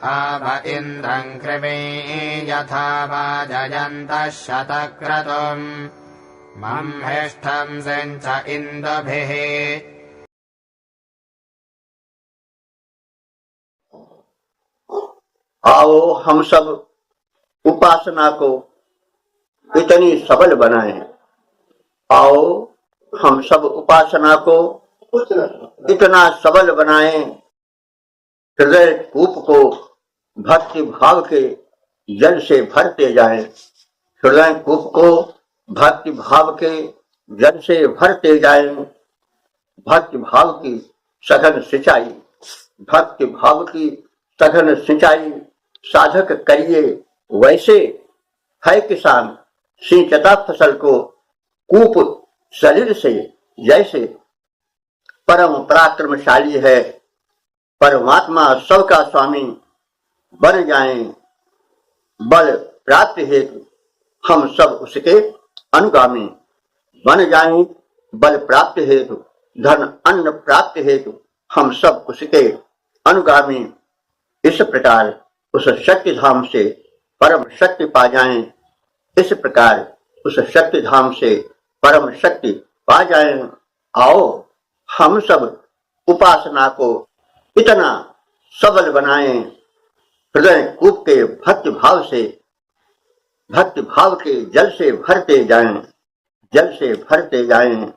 आव इन्द्रम् कृमे यथा वाजयन्तः शतक्रतुम् मह्मिष्ठम् सिञ्च इन्दुभिः। आओ हम सब उपासना को इतनी सबल बनाएं। आओ हम सब उपासना को इतना सबल बनाएं, हृदय कूप को भक्ति भाव के जल से भरते जाएं। हृदय कूप को भक्ति भाव के जल से भरते जाएं। भक्ति भाव की सघन सिंचाई, भक्ति भाव की सघन सिंचाई साधक करिए वैसे। है किसान सिंचता फसल को कूप शरीर से जैसे। परम पराक्रमशाली है परमात्मा सबका स्वामी। बन जाएं बल प्राप्ति हेतु हम सब उसके अनुगामी। बन जाएं बल प्राप्ति हेतु धन अन्न प्राप्ति हेतु हम सब उसके अनुगामी। इस प्रकार उस शक्ति धाम से परम शक्ति पा जाएं। इस प्रकार उस शक्ति धाम से परम शक्ति पा जाएं। आओ हम सब उपासना को इतना सबल बनाएं, हृदय कूप के भक्ति भाव से, भक्ति भाव के जल से भरते जाएं, जल से भरते जाएं।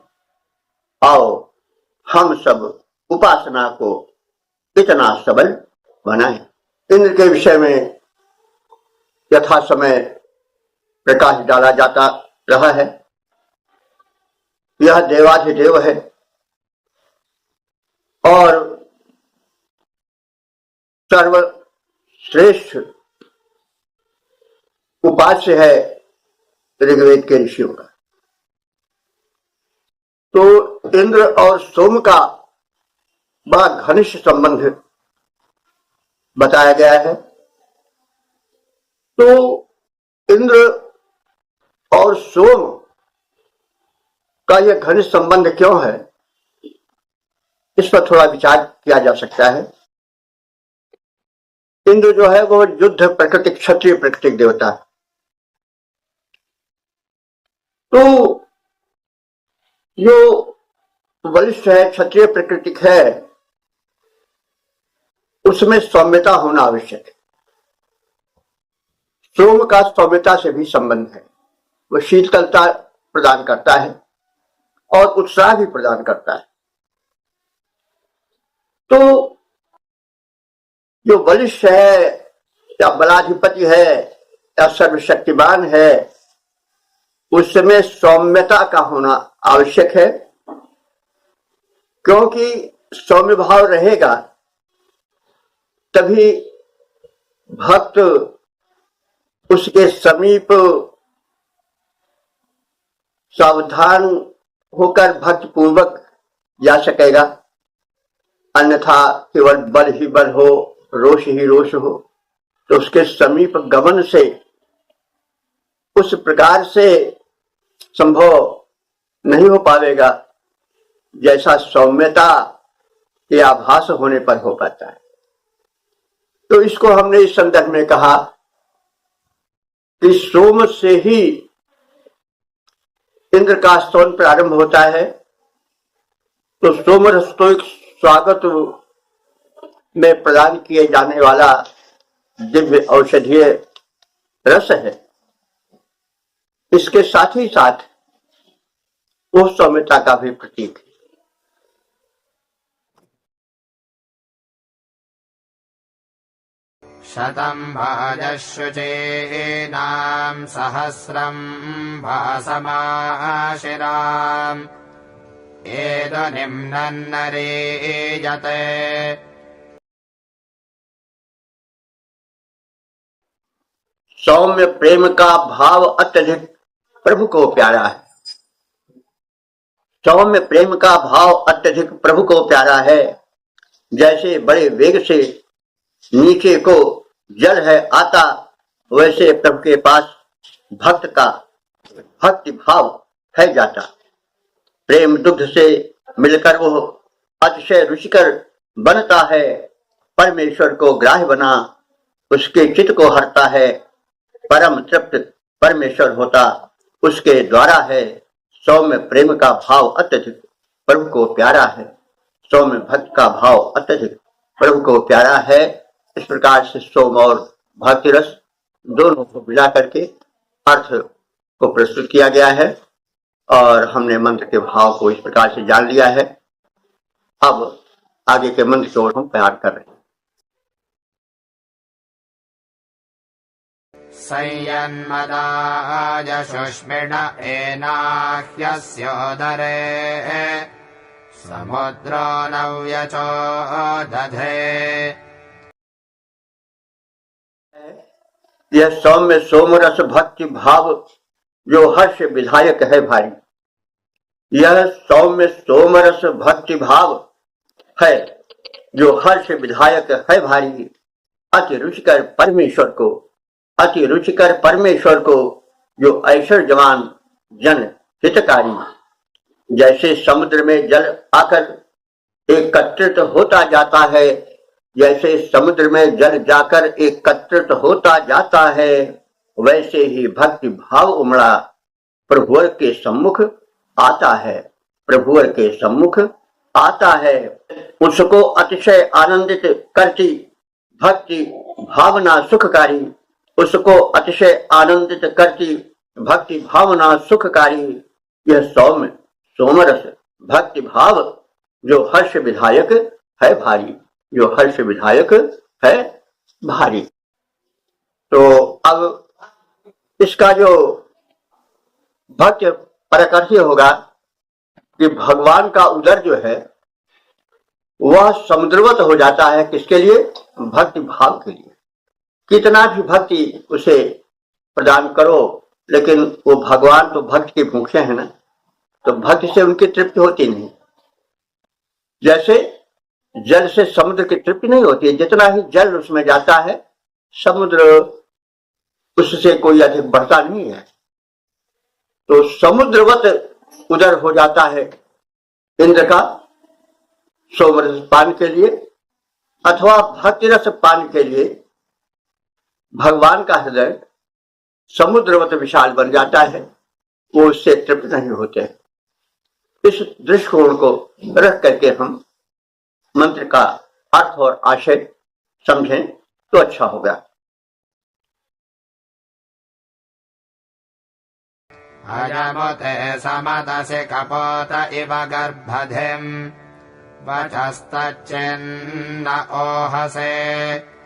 आओ हम सब उपासना को इतना सबल बनाएं। इंद्र के विषय में यथा समय प्रकाश डाला जाता रहा है। यह देवाधिदेव है और सर्वश्रेष्ठ उपास्य है ऋग्वेद के ऋषियों का। तो इंद्र और सोम का बड़ा घनिष्ठ संबंध बताया गया है। तो इंद्र और सोम का यह घनिष्ठ संबंध क्यों है, इस पर थोड़ा विचार किया जा सकता है। इंद्र जो है वो युद्ध प्रकृति क्षत्रिय प्रकृति देवता है। तो जो वरिष्ठ है क्षत्रिय प्रकृति है उसमें सौम्यता होना आवश्यक है। सोम का सौम्यता से भी संबंध है। वह शीतलता प्रदान करता है और उत्साह भी प्रदान करता है। तो जो वरिष्ठ है या बलाधिपति है या सर्वशक्तिमान है उसमें सौम्यता का होना आवश्यक है, क्योंकि सौम्य भाव रहेगा तभी भक्त उसके समीप सावधान होकर भक्ति पूर्वक जा सकेगा। अन्यथा केवल बल ही बल हो, रोष ही रोष हो, तो उसके समीप गमन से उस प्रकार से संभव नहीं हो पाएगा जैसा सौम्यता के आभास होने पर हो पाता है। तो इसको हमने इस संदर्भ में कहा कि सोम से ही इंद्र का स्तवन प्रारंभ होता है। तो सोम रस्तोइक स्वागत में प्रदान किए जाने वाला दिव्य औषधीय रस है। इसके साथ ही साथ वो सौम्यता का भी प्रतीक है। शतम् भाजशुचीनाम् सहस्रम् भासमाशिराम् एतु निम्नन्नरीयते। सौम्य प्रेम का भाव अत्यधिक प्रभु को प्यारा है। सौम्य प्रेम का भाव अत्यधिक प्रभु को प्यारा है। जैसे बड़े वेग से नीचे को जल है आता, वैसे प्रभु के पास भक्त का भक्ति भाव है जाता। प्रेम दुग्ध से मिलकर वो अतिशय रुचिकर बनता है। परमेश्वर को ग्राह्य बना उसके चित्त को हरता है। परम तृप्त परमेश्वर होता उसके द्वारा है। सौम्य प्रेम का भाव अत्यधिक प्रभु को प्यारा है। सौम्य भक्त का भाव अत्यधिक प्रभु को प्यारा है। इस प्रकार से सोम और भक्ति रस दोनों को मिला करके अर्थ को प्रस्तुत किया गया है और हमने मंत्र के भाव को इस प्रकार से जान लिया है। अब आगे के मंत्र की ओर हम प्रयास कर रहे हैं। संयन्मदाय शुष्मिण एनाह्यस्योदरे समुद्रो नव्यचो दधे। यह सौम्य सोमरस भक्ति भाव जो हर्ष विधायक है भारी। यह सौम्य सोमरस भक्ति भाव है जो हर्ष विधायक है भारी। अति रुचिकर परमेश्वर को, अति रुचिकर परमेश्वर को जो ऐश्वर्यवान जन हितकारी। जैसे समुद्र में जल आकर एकत्रित होता जाता है, जैसे समुद्र में जल जाकर एकत्रित होता जाता है, वैसे ही भक्ति भाव उमड़ा प्रभुवर के सम्मुख आता है। प्रभुवर के सम्मुख आता है। उसको अतिशय आनंदित करती भक्ति भावना सुखकारी। उसको अतिशय आनंदित करती भक्ति भावना सुखकारी। यह सौम्य सोमरस भक्ति भाव जो हर्ष विधायक है भारी, जो हर्ष विधायक है भारी। तो अब इसका जो भक्ति प्रकर्ष होगा कि भगवान का उदर जो है वह समुद्रवत हो जाता है। किसके लिए? भक्ति भाव के लिए। कितना भी भक्ति उसे प्रदान करो, लेकिन वो भगवान तो भक्त के भूखे हैं ना, तो भक्ति से उनकी तृप्ति होती नहीं। जैसे जल से समुद्र की तृप्ति नहीं होती, जितना ही जल उसमें जाता है समुद्र उससे कोई अधिक बढ़ता नहीं है। तो समुद्रवत उदर हो जाता है इंद्र का सोमरस पान के लिए, अथवा भक्ति रस पान के लिए भगवान का हृदय समुद्रवत विशाल बन जाता है। वो उससे तृप्त नहीं होते। इस दृष्टिकोण को रख करके हम मंत्र का अर्थ और आशय समझें तो अच्छा होगा। अयमुते समदसि कपोत इव गर्भधिम् वचस्तच्चिन्न ओहसे।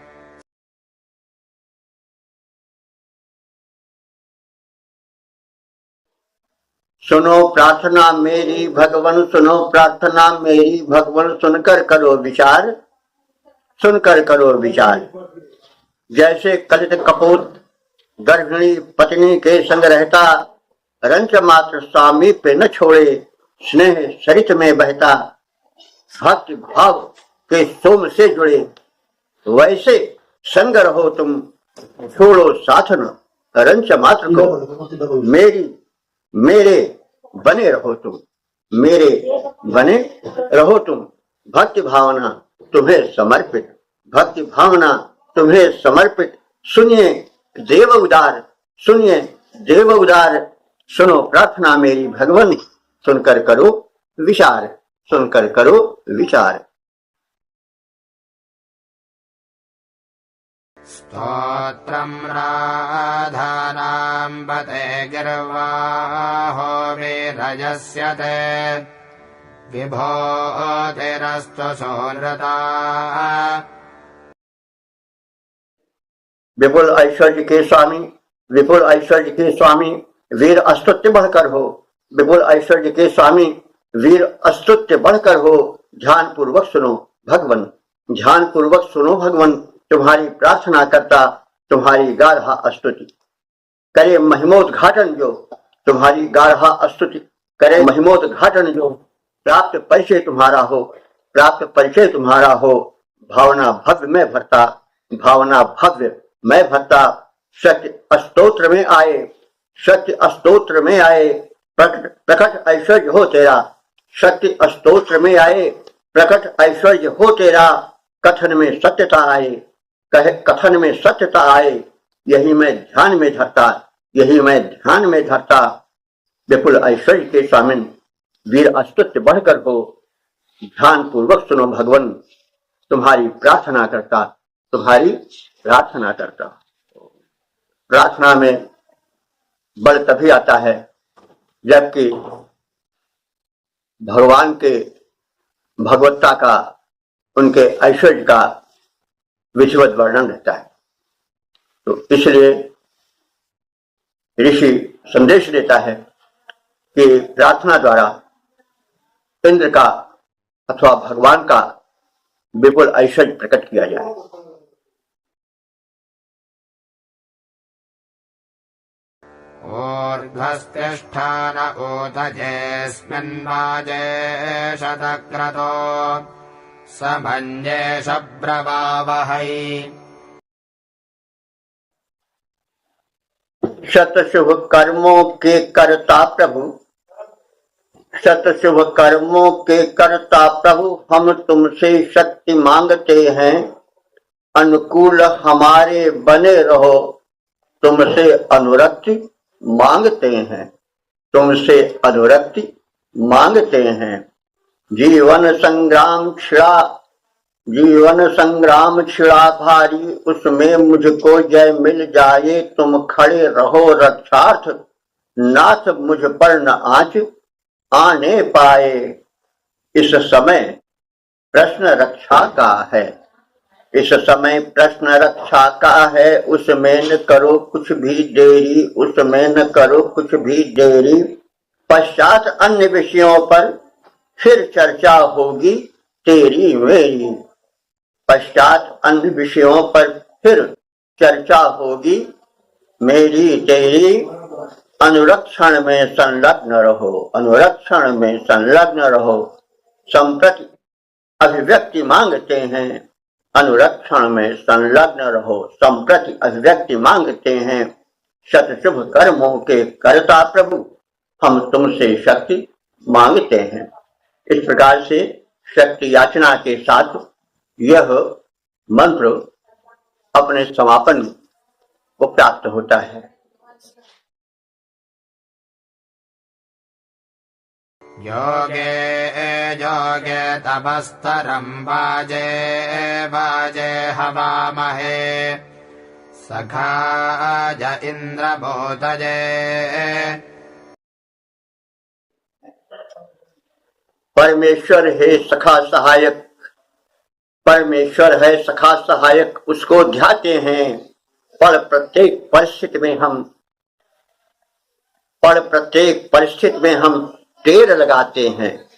सुनो प्रार्थना मेरी भगवन, सुनो प्रार्थना मेरी भगवन, सुनकर करो विचार, सुनकर करो विचार। जैसे कलित कपूत गर्भिणी पत्नी के संग रहता, रंच मात्र स्वामी पे न छोड़े, स्नेह सरित में बहता, भक्ति भाव के सोम से जुड़े, वैसे संग रहो तुम, छोड़ो साथन रंच मात्र को, मेरे बने रहो तुम, मेरे बने रहो तुम। भक्ति भावना तुम्हें समर्पित, भक्ति भावना तुम्हें समर्पित। सुनिए देव उदार, सुनिए देव उदार, सुनो प्रार्थना मेरी भगवन, सुनकर करो विचार, सुनकर करो विचार। स्तोत्रम् राधानाम् बते गिर्वाहो वीरजस्य ते विभोतिरस्तु सोनृता। विपुल ऐश्वर्य के स्वामी, विपुल ऐश्वर्य के स्वामी, वीर अस्तुत्य बढ़कर हो। विपुल ऐश्वर्य के स्वामी, वीर अस्तुत्य बढ़कर हो। ध्यान पूर्वक सुनो भगवन, ध्यान पूर्वक सुनो भगवन। तुम्हारी प्रार्थना करता, तुम्हारी गाढ़ा स्तुति करे महिमोद्घाटन जो, तुम्हारी गाढ़ा स्तुति करे महिमोद्घाटन जो। प्राप्त परिचय तुम्हारा हो, प्राप्त परिचय तुम्हारा हो। भावना भव्य में भरता, भावना भव्य में भरता। सत्य स्तोत्र में आए, सत्य स्तोत्र में आए, प्रकट ऐश्वर्य हो तेरा। सत्य स्तोत्र में आए, प्रकट ऐश्वर्य हो तेरा। कथन में सत्यता आए, कथन में सत्यता आए, यही मैं ध्यान में धरता, विपुल ऐश्वर्य के स्वामिन वीर अस्तुत्य बढ़कर हो, ध्यान पूर्वक सुनो भगवान, तुम्हारी प्रार्थना करता। प्रार्थना में बल तभी आता है जबकि भगवान के भगवत्ता का, उनके ऐश्वर्य का विधिवत वर्णन रहता है। तो इसलिए ऋषि संदेश देता है कि प्रार्थना द्वारा इंद्र का अथवा भगवान का विपुल ऐश्वर्य प्रकट किया जाए। ऊर्ध्वस्तिष्ठान ऊतजेऽस्मिन्वाजे शतक्रतो समञ्जेष ब्रवावहै। शतशुभ कर्मों के कर्ता प्रभु, शतशुभ कर्मों के कर्ता प्रभु, हम तुमसे शक्ति मांगते हैं, अनुकूल हमारे बने रहो, तुमसे अनुरक्ति मांगते हैं। जीवन संग्राम छिड़ा भारी, उसमें मुझको जय मिल जाए, तुम खड़े रहो रक्षार्थ, नाथ मुझ पर न आँच आने पाए। इस समय प्रश्न रक्षा का है, उसमें न करो कुछ भी देरी, पश्चात अन्य विषयों पर फिर चर्चा होगी तेरी मेरी। अनुरक्षण में संलग्न रहो, संप्रति अभिव्यक्ति मांगते हैं, शतशुभ कर्मों के कर्ता प्रभु, हम तुमसे शक्ति मांगते हैं। इस प्रकार से शक्ति याचना के साथ यह मंत्र अपने समापन को प्राप्त होता है। योगे तपस्तरं वाजे हवामहे, सखाज इंद्र बोधजे। परमेश्वर है सखा सहायक, उसको ध्याते हैं। पर प्रत्येक परिस्थिति में हम टेर लगाते हैं।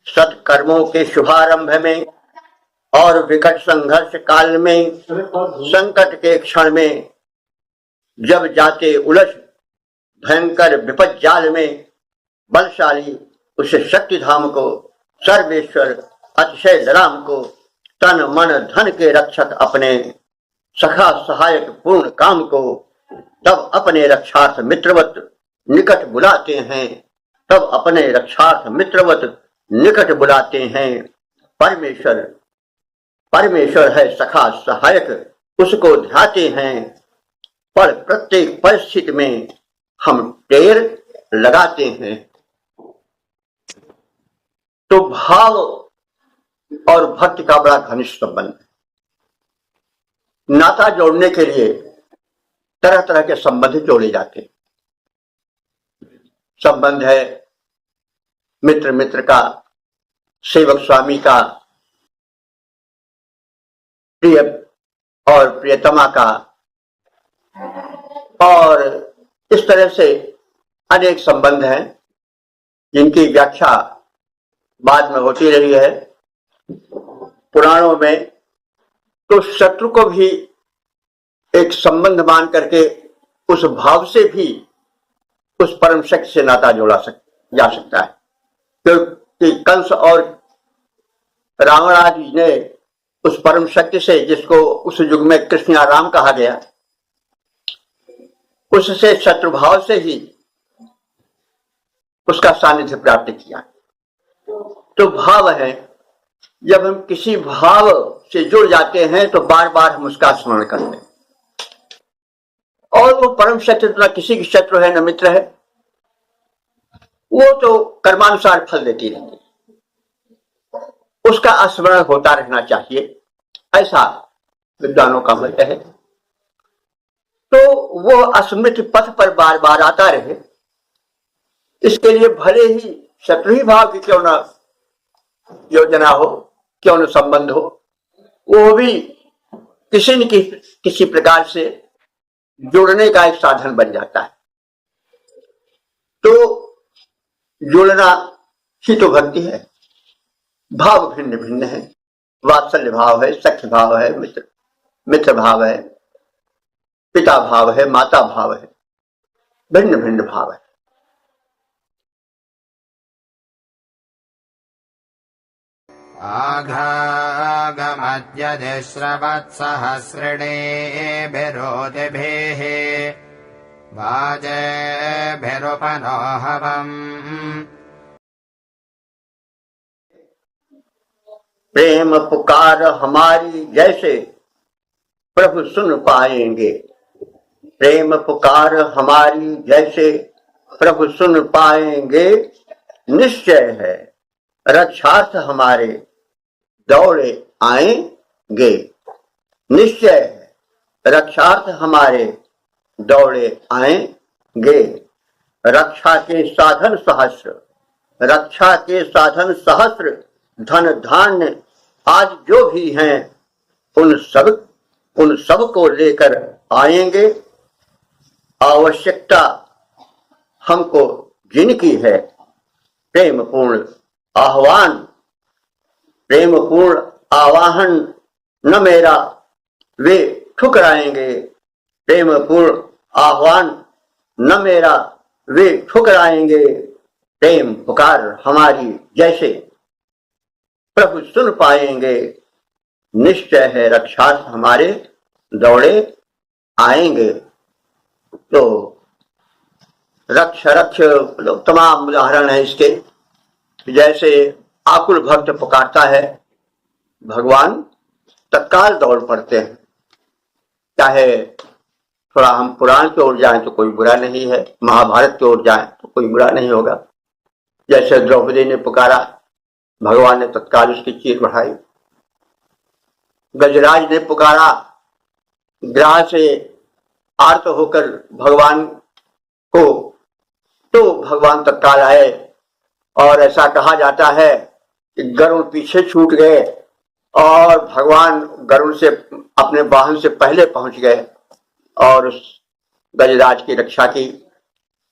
सत्कर्मों के शुभारंभ में और विकट संघर्ष काल में, संकट के क्षण में जब जाते उलझ भयंकर विपद जाल में, बलशाली उस शक्ति धाम को, सर्वेश्वर अतिशय राम को, तन मन धन के रक्षक अपने सखा सहायक पूर्ण काम को तब अपने रक्षार्थ मित्रवत निकट बुलाते हैं। परमेश्वर है सखा सहायक, उसको ध्याते हैं। पर प्रत्येक परिस्थिति में हम टेर लगाते हैं। तो भाव और भक्ति का बड़ा घनिष्ठ संबंध है। नाता जोड़ने के लिए तरह तरह के संबंध जोड़े जाते हैं। संबंध है मित्र का, सेवक स्वामी का, प्रिय और प्रियतमा का, और इस तरह से अनेक संबंध हैं जिनकी व्याख्या बाद में होती रही है पुराणों में। तो शत्रु को भी एक संबंध मान करके उस भाव से भी उस परम शक्ति से नाता जोड़ा जा सकता है, क्योंकि कंस और रावण आदि ने उस परम शक्ति से, जिसको उस युग में कृष्ण या राम कहा गया, उससे शत्रुभाव से ही उसका सानिध्य प्राप्त किया। तो भाव है जब हम किसी भाव से जुड़ जाते हैं तो बार बार हम उसका स्मरण करते हैं। और वो परम शत्रु न किसी की शत्रु है न मित्र है, वो तो कर्मानुसार फल देती रहती है, उसका स्मरण होता रहना चाहिए, ऐसा विद्वानों का मत है। तो वो स्मृति पथ पर बार बार आता रहे, इसके लिए भले ही शत्रु ही भाव की क्यों न योजना हो, क्यों न संबंध हो, वो भी किसी न किसी प्रकार से जुड़ने का एक साधन बन जाता है। तो जुड़ना ही तो भक्ति है। भाव भिन्न भिन्न है, वात्सल्य भाव है, सख्य भाव है, मित्र भाव है, पिता भाव है, माता भाव है, भिन्न भिन्न भाव है। आघागमद्यदिश्रवत्सहस्रिणेभिरोतिभिः वाजेभिरुपनोहवम्। प्रेम पुकार हमारी जैसे प्रभु सुन पाएंगे, प्रेम पुकार हमारी जैसे प्रभु सुन पाएंगे, निश्चय है रक्षार्थ हमारे दौड़े आएंगे, निश्चय है रक्षार्थ हमारे दौड़े आएंगे। रक्षा के साधन सहस्र, रक्षा के साधन सहस्र, धन धान्य आज जो भी हैं उन सब को लेकर आएंगे। आवश्यकता हमको जिनकी है प्रेम पूर्ण आह्वान, प्रेम पूर्ण आवाहन न मेरा वे ठुकराएंगे, प्रेम पूर्ण आह्वान न मेरा वे ठुकराएंगे। प्रेम पुकार हमारी जैसे प्रभु सुन पाएंगे, निश्चय है रक्षार्थ हमारे दौड़े आएंगे। तो रक्ष रक्ष तमाम उदाहरण है इसके। जैसे आकुल भक्त पुकारता है, भगवान तत्काल दौड़ पड़ते हैं। चाहे थोड़ा हम पुराण की ओर जाएं तो कोई बुरा नहीं है, महाभारत की ओर जाएं तो कोई बुरा नहीं होगा। जैसे द्रौपदी ने पुकारा, भगवान ने तत्काल उसकी चीर बढ़ाई। गजराज ने पुकारा, ग्राह से आर्त होकर भगवान को, तो भगवान तत्काल आए। और ऐसा कहा जाता है कि गरुड़ पीछे छूट गए और भगवान गरुड़ से अपने वाहन से पहले पहुंच गए और उस गजराज की रक्षा की।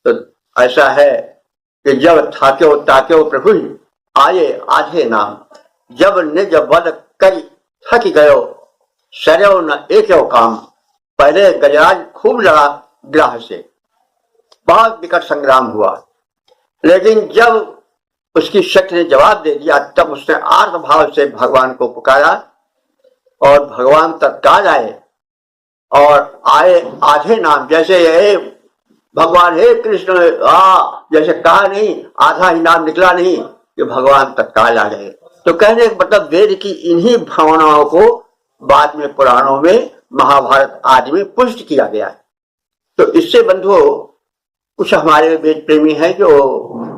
तो ऐसा है कि जब थाक्यो ताक्यो प्रभु आए आधे नाम, जब निज बल करी थक गयो सरयो न एक्यो काम। पहले गजराज खूब लड़ा ग्राह से, बहुत विकट संग्राम हुआ, लेकिन जब उसकी शक्ति ने जवाब दे दिया तब उसने आर्त भाव से भगवान को पुकारा और भगवान तत्काल आए। और आए आधे नाम, जैसे हे भगवान हे कृष्ण जैसे कहा नहीं, आधा ही नाम निकला नहीं कि भगवान तत्काल आ गए। तो कहने का मतलब वेद की इन्हीं भावनाओं को बाद में पुराणों में, महाभारत आदि में पुष्ट किया गया है। तो इससे बंधुओं कुछ हमारे वेद प्रेमी हैं जो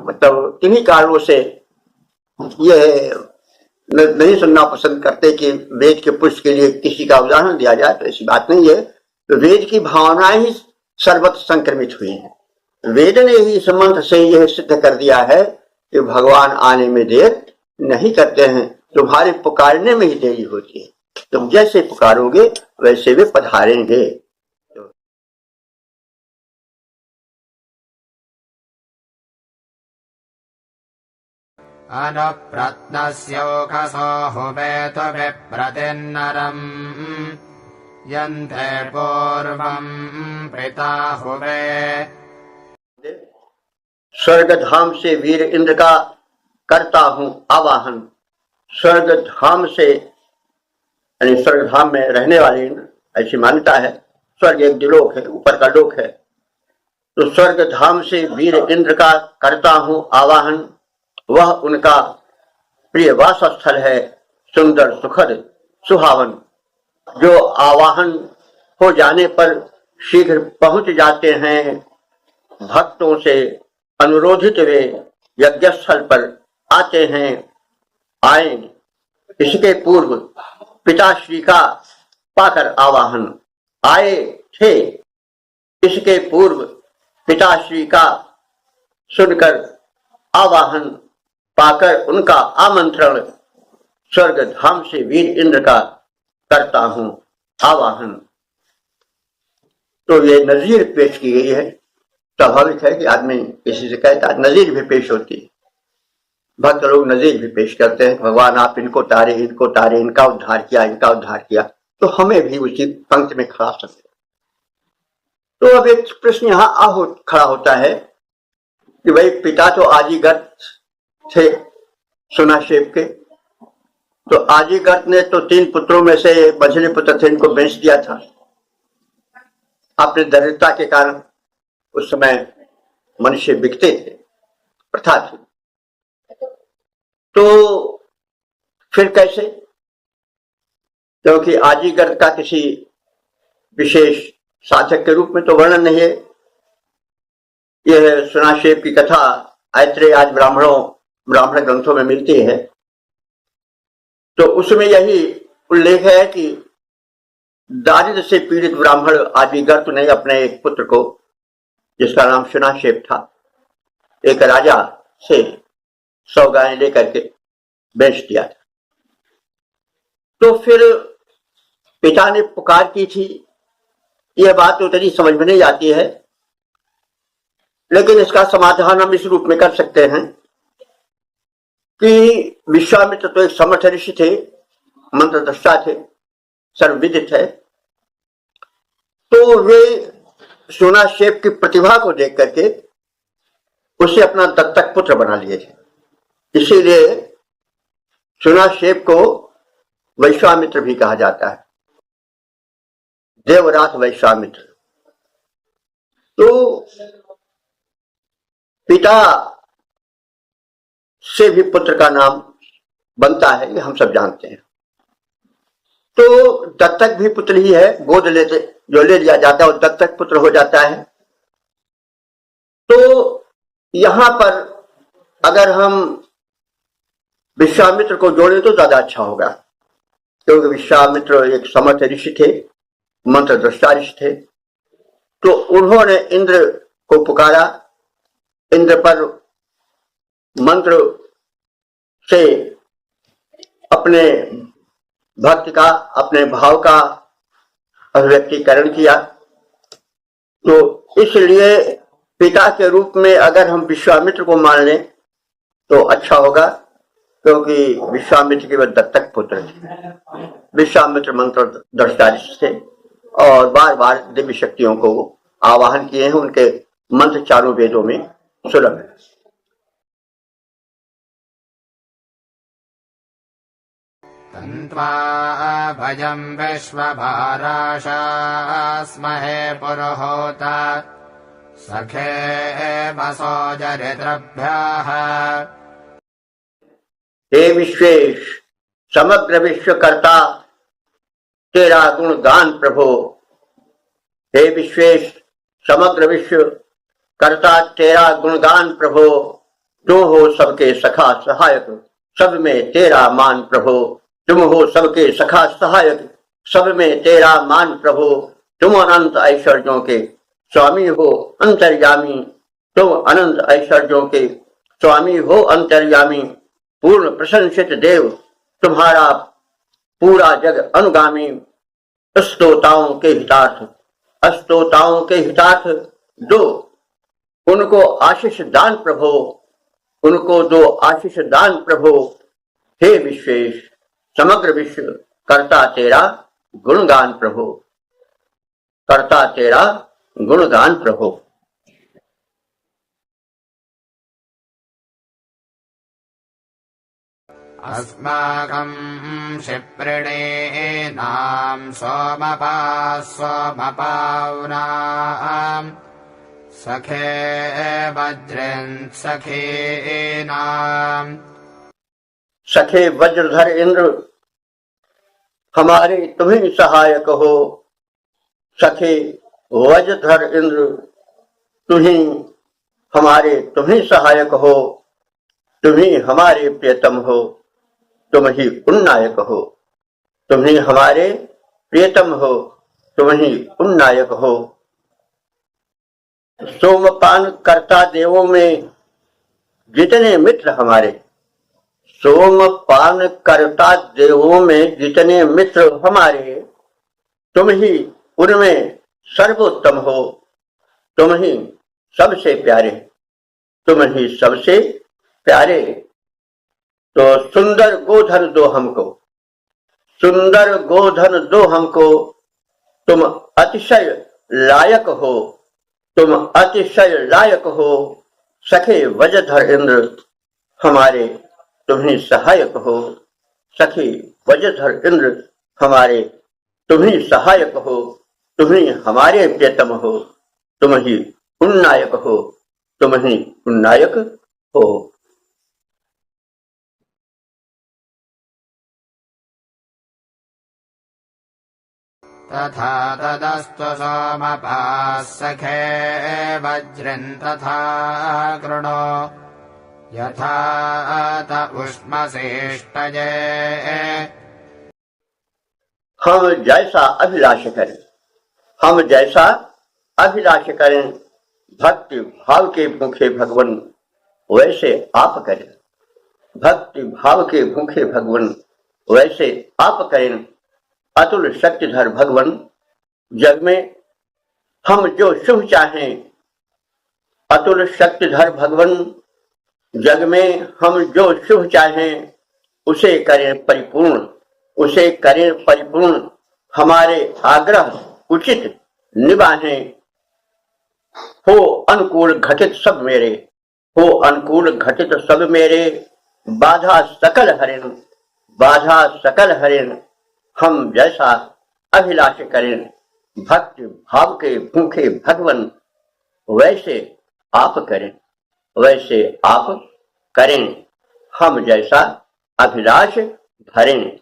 मतलब किन्हीं कारणों से ये नहीं सुनना पसंद करते कि वेद के पुष्ट के लिए किसी का उदाहरण दिया जाए। तो ऐसी बात नहीं है। तो वेद की भावनाएं ही सर्वत्र संक्रमित हुई हैं। वेद ने ही इस मंत्र से यह सिद्ध कर दिया है कि भगवान आने में देर नहीं करते हैं, तुम्हारे पुकारने में ही देरी होती है। तुम जैसे पुकारोगे वैसे वे पधारेंगे। अनुप्रत्नस्योखसो हुवेतु विप्रतिन्नरम् यन्ते पूर्वम् प्रीता हुवे। स्वर्ग धाम से वीर इंद्र का करता हूं आवाहन। स्वर्ग धाम से यानी स्वर्ग धाम में रहने वाले इंद्र, ऐसी मान्यता है। स्वर्ग एक लोक है, ऊपर का लोक है। तो स्वर्ग धाम से वीर इंद्र का करता हूं आवाहन, वह उनका प्रिय वास स्थल है सुंदर सुखद सुहावन, जो आवाहन हो जाने पर शीघ्र पहुंच जाते हैं। भक्तों से अनुरोधित वे यज्ञ स्थल पर आते हैं। आए इसके पूर्व पिताश्री का पाकर आवाहन, आए थे इसके पूर्व पिताश्री का सुनकर आवाहन, पाकर उनका आमंत्रण स्वर्ग धाम से वीर इंद्र का करता हूं आवाहन। तो ये नजीर पेश की गई है। स्वाभाविक है कि आदमी किसी से कहता है, नजीर भी पेश होती है। भक्त लोग नजीर भी पेश करते हैं, भगवान आप इनको तारे, इनका उद्धार किया, इनका उद्धार किया। तो हमें भी उसी पंक्ति में खड़ा सकते। तो अब एक प्रश्न यहाँ खड़ा होता है कि भाई पिता तो आजीगर्त थे सुनाशेप के, तो आजीगर्त ने तो 3 पुत्रों में से मझले पुत्र थे, इनको बेच दिया था अपने दरिद्रता के कारण। उस समय मनुष्य बिकते थे, प्रथा थी। तो फिर कैसे? क्योंकि आजीगर्त का किसी विशेष साधक के रूप में तो वर्णन नहीं है। यह सुनाशेप की कथा ऐत्रेय आज ब्राह्मण ग्रंथों में मिलती है। तो उसमें यही उल्लेख है कि दारिद्र्य से पीड़ित ब्राह्मण आजीगर्त ने अपने एक पुत्र को, जिसका नाम सुनाशेप था, एक राजा से 100 गायें लेकर के बेच दिया था। तो फिर पिता ने पुकार की थी। यह बात तो उतनी समझ में नहीं आती है, लेकिन इसका समाधान हम इस रूप में कर सकते हैं कि विश्वामित्र तो एक समर्थ ऋषि थे, मंत्रद्रष्टा थे, सर्वविदित है। तो वे सुनाशेप की प्रतिभा को देख करके उसे अपना दत्तक पुत्र बना लिए थे। इसीलिए सुनाशेप को वैश्वामित्र भी कहा जाता है, देवरात वैश्वामित्र। तो पिता से भी पुत्र का नाम बनता है, ये हम सब जानते हैं। तो दत्तक भी पुत्र ही है, गोद लेते जो ले लिया जाता है वो दत्तक पुत्र हो जाता है। तो यहां पर अगर हम विश्वामित्र को जोड़े तो ज्यादा अच्छा होगा, क्योंकि विश्वामित्र एक समर्थ ऋषि थे, मंत्रद्रष्टा ऋषि थे। तो उन्होंने इंद्र को पुकारा, इंद्र पर मंत्र से अपने भक्ति का, अपने भाव का अभिव्यक्तिकरण किया। तो इसलिए पिता के रूप में अगर हम विश्वामित्र को मान लें तो अच्छा होगा, क्योंकि विश्वामित्र के वह दत्तक पुत्र थे। विश्वामित्र मंत्र दृष्टा थे और बार बार दिव्य शक्तियों को आवाहन किए हैं। उनके मंत्र चारों वेदों में सुलभ है। तन्त्वा भजं विश्वभाराशा स्महे पुरोहोता सखे वसोजरिद्रभ्यः। हे विश्वेश समग्र विश्व कर्ता तेरा गुणगान प्रभो। हे विश्वेश समग्र विश्व कर्ता तेरा गुणगान प्रभो। तुम हो सबके सखा सहायक, सब में तेरा मान प्रभो। तुम हो सबके सखा सहायक, सब में तेरा मान प्रभो। तुम अनंत ऐश्वर्यों के स्वामी हो अंतर्यामी। तुम अनंत ऐश्वर्यों के स्वामी हो अंतर्यामी। पूर्ण प्रशंसित देव तुम्हारा पूरा जग अनुगामी। स्तोताओं के हितार्थ, अस्तोताओं के हितार्थ दो उनको आशीष दान प्रभो। उनको दो आशीष दान प्रभो। हे विश्वेश समग्र विश्व कर्ता तेरा गुणगान प्रभो। कर्ता तेरा गुणगान प्रभो। अस्माकं क्षिप्रिणीनां सोमपा सोमपावनां सखे वज्रं सखीनां। सखे वज्रधर इंद्र हमारे तुम्हें सहायक हो। सखे वज्रधर इंद्र तुम्हें सहायक हो। तुम्ही हमारे प्रियतम हो, तुम ही उन्नायक हो। तुम्ही हमारे प्रियतम हो, तुम ही उन्नायक हो। सोमपान करता देवों में जितने मित्र हमारे, सोमपान करता देवों में जितने मित्र हमारे, तुम ही उनमें सर्वोत्तम हो। तुम ही सबसे प्यारे, तुम ही सबसे प्यारे। तो सुंदर गोधन दो हमको, सुंदर गोधन दो हमको। तुम अतिशय लायक हो, तुम अतिशय लायक हो। सखे वज्रधर इंद्र हमारे तुम्ही सहायक हो। सखे वज्रधर इंद्र हमारे तुम्ही सहायक हो। तुम्ही हमारे प्रियतम हो, तुम ही उन्नायक हो, तुम ही उन्नायक हो। तथा तदस्तु सोमपाः सखे वज्रम् तथा कृणो यथा त उष्मसेष्टये। हम जैसा अभिलाष करें, हम जैसा अभिलाष करें, भक्ति भाव के भूखे भगवन वैसे आप करें। भक्ति भाव के भूखे भगवन वैसे आप करें। अतुल शक्तिधर भगवन जग में हम जो शुभ चाहें, अतुल शक्तिधर भगवन जग में हम जो शुभ चाहें उसे करें परिपूर्ण, उसे करें परिपूर्ण। हमारे आग्रह उचित निभाएं। हो अनुकूल घटित सब मेरे, हो अनुकूल घटित सब मेरे। बाधा सकल हरिण, बाधा सकल हरिण। हम जैसा अभिलाष करें, भक्ति भाव के भूखे भगवन वैसे आप करें, वैसे आप करें। हम जैसा अभिलाष भरें।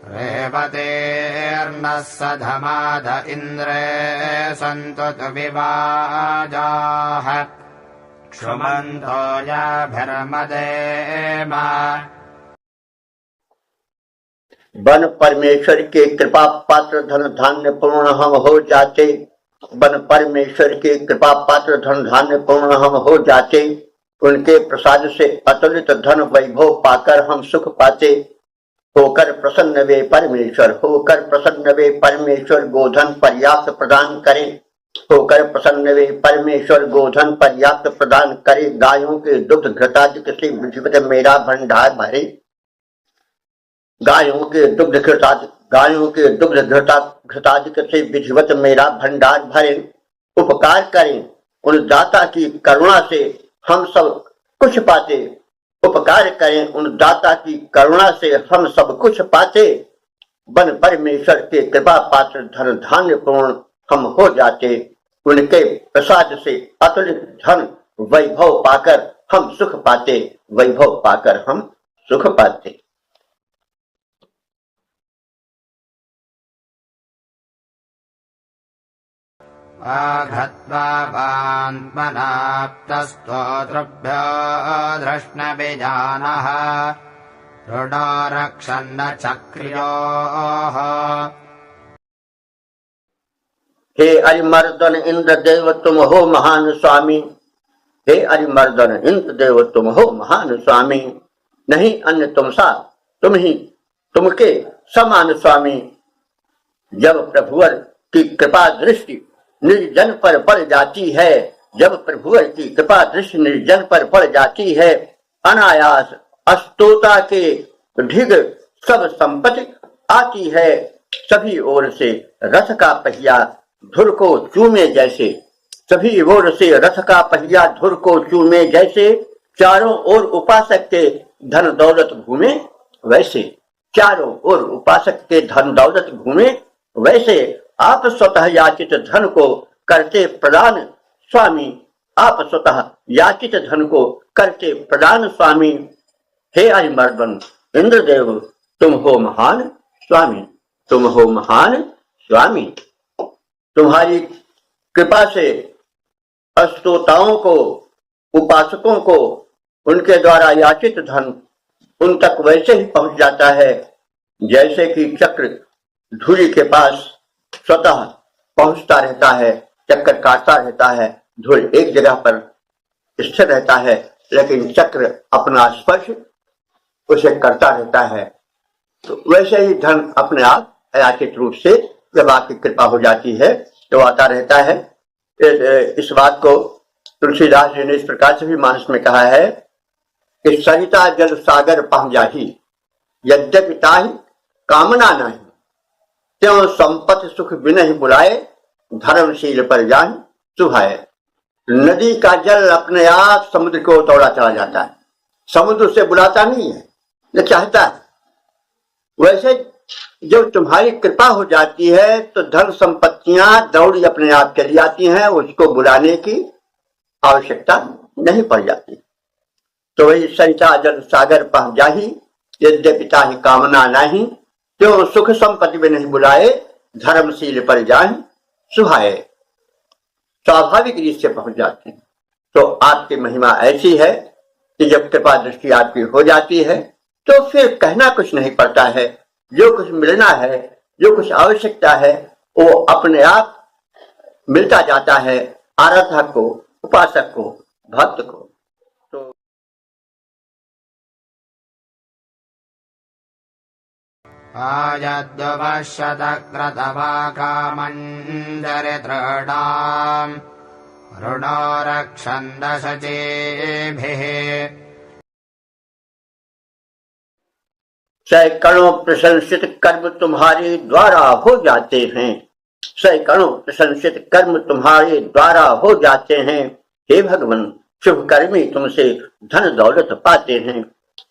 रेवतेर्नः सधमाद इन्द्रे सन्तु विवाजाः क्षुमन्तो याभिर्मदेम। वन परमेश्वर के कृपा पात्र धन धान्य पूर्ण हम हो जाते। वन परमेश्वर के कृपा पात्र धन धान्य पूर्ण हम हो जाते। उनके प्रसाद से अतुलित धन वैभव पाकर हम सुख पाते। होकर प्रसन्न वे परमेश्वर, होकर प्रसन्न वे परमेश्वर गोधन पर्याप्त प्रदान करें। होकर प्रसन्न वे परमेश्वर गोधन पर्याप्त प्रदान करे। गायों के दुग्ध घृतादिक से विधिवत मेरा भंडार भरे। गायों के दुग्ध घृतादिक से विधिवत मेरा भंडार भरे। उपकार करें उन दाता की करुणा से हम सब कुछ पाते। उपकार करें उन दाता की करुणा से हम सब कुछ पाते। वन परमेश्वर के कृपा पात्र धन धान्य पूर्ण हम हो जाते। उनके प्रसाद से अतुलित धन वैभव पाकर हम सुख पाते। वैभव पाकर हम सुख पाते। आघत्वा पान्मनाप्तस्तोतृभ्यो धृष्णबीजानः ऋणो रक्षन्न चक्रियोः। हे अरिमर्दन इंद्र देव तुम हो महान स्वामी। हे अरिमर्दन इंद्र देव तुम हो महान स्वामी। नहीं अन्य तुम सा, तुम ही तुमके समान स्वामी। जब प्रभुवर की कृपा दृष्टि निर्जन पर पड़ जाती है, जब प्रभुवर की कृपा दृष्टि निर्जन पर पड़ जाती है, अनायास अस्तोता के ढिग सब संपत्ति आती है। सभी ओर से रथ का पहिया धुर को चूमे जैसे, सभी ओर से रथ का पहिया धुर को चूमे जैसे। चारों ओर उपासक के धन दौलत घूमे वैसे, चारों ओर उपासक के धन दौलत घूमे वैसे। आप स्वतः याचित धन को करते प्रदान स्वामी। आप स्वतः याचित धन को करते प्रदान स्वामी। हे अरिमर्दन इंद्रदेव, तुम हो महान स्वामी, तुम हो महान स्वामी। तुम्हारी कृपा से अस्तोताओं को, उपासकों को उनके द्वारा याचित धन उन तक वैसे ही पहुंच जाता है जैसे कि चक्र धूलि के पास स्वतः पहुंचता रहता है, चक्कर काटता रहता है, धूल एक जगह पर स्थिर रहता है, लेकिन चक्र अपना स्पर्श उसे करता रहता है। तो वैसे ही धन अपने आप अयाचित रूप से जब आपकी कृपा हो जाती है तो आता रहता है। इस बात को तुलसीदास जी ने इस प्रकार से भी मानस में कहा है कि सरिता जल सागर पह जाही, यद्यपि ताहि कामना नहीं, त्यों संपत्ति सुख बिनहि बुलाए, धर्मशील पर जान सुहाए। नदी का जल अपने आप समुद्र को तोड़ा चला जाता है, समुद्र उसे बुलाता नहीं है, ये चाहता है। वैसे जब तुम्हारी कृपा हो जाती है तो धन संपत्तियां दौड़ी अपने आप चली आती हैं, उसको बुलाने की आवश्यकता नहीं पड़ जाती। तो वही सरिता जल सागर पह जाही, यद्यपि ताहि कामना नहीं, क्यों सुख संपत्ति में नहीं बुलाए, धर्मशील पर जान सुहाए। स्वाभाविक रीत से पहुंच जाते हैं। तो आपकी महिमा ऐसी है कि जब कृपा दृष्टि आपकी हो जाती है तो फिर कहना कुछ नहीं पड़ता है। जो कुछ मिलना है, जो कुछ आवश्यकता है, वो अपने आप मिलता जाता है आराधक को, उपासक को, भक्त को। तो आयद्वशतक्रतवाकामञ्जरितॄणाम् ऋणो रक्षन्दशचेभिः। सैकड़ों प्रशंसित कर्म तुम्हारे द्वारा हो जाते हैं, सैकड़ों प्रशंसित कर्म तुम्हारे द्वारा हो जाते हैं। हे भगवान शुभ कर्मी तुमसे धन दौलत पाते हैं,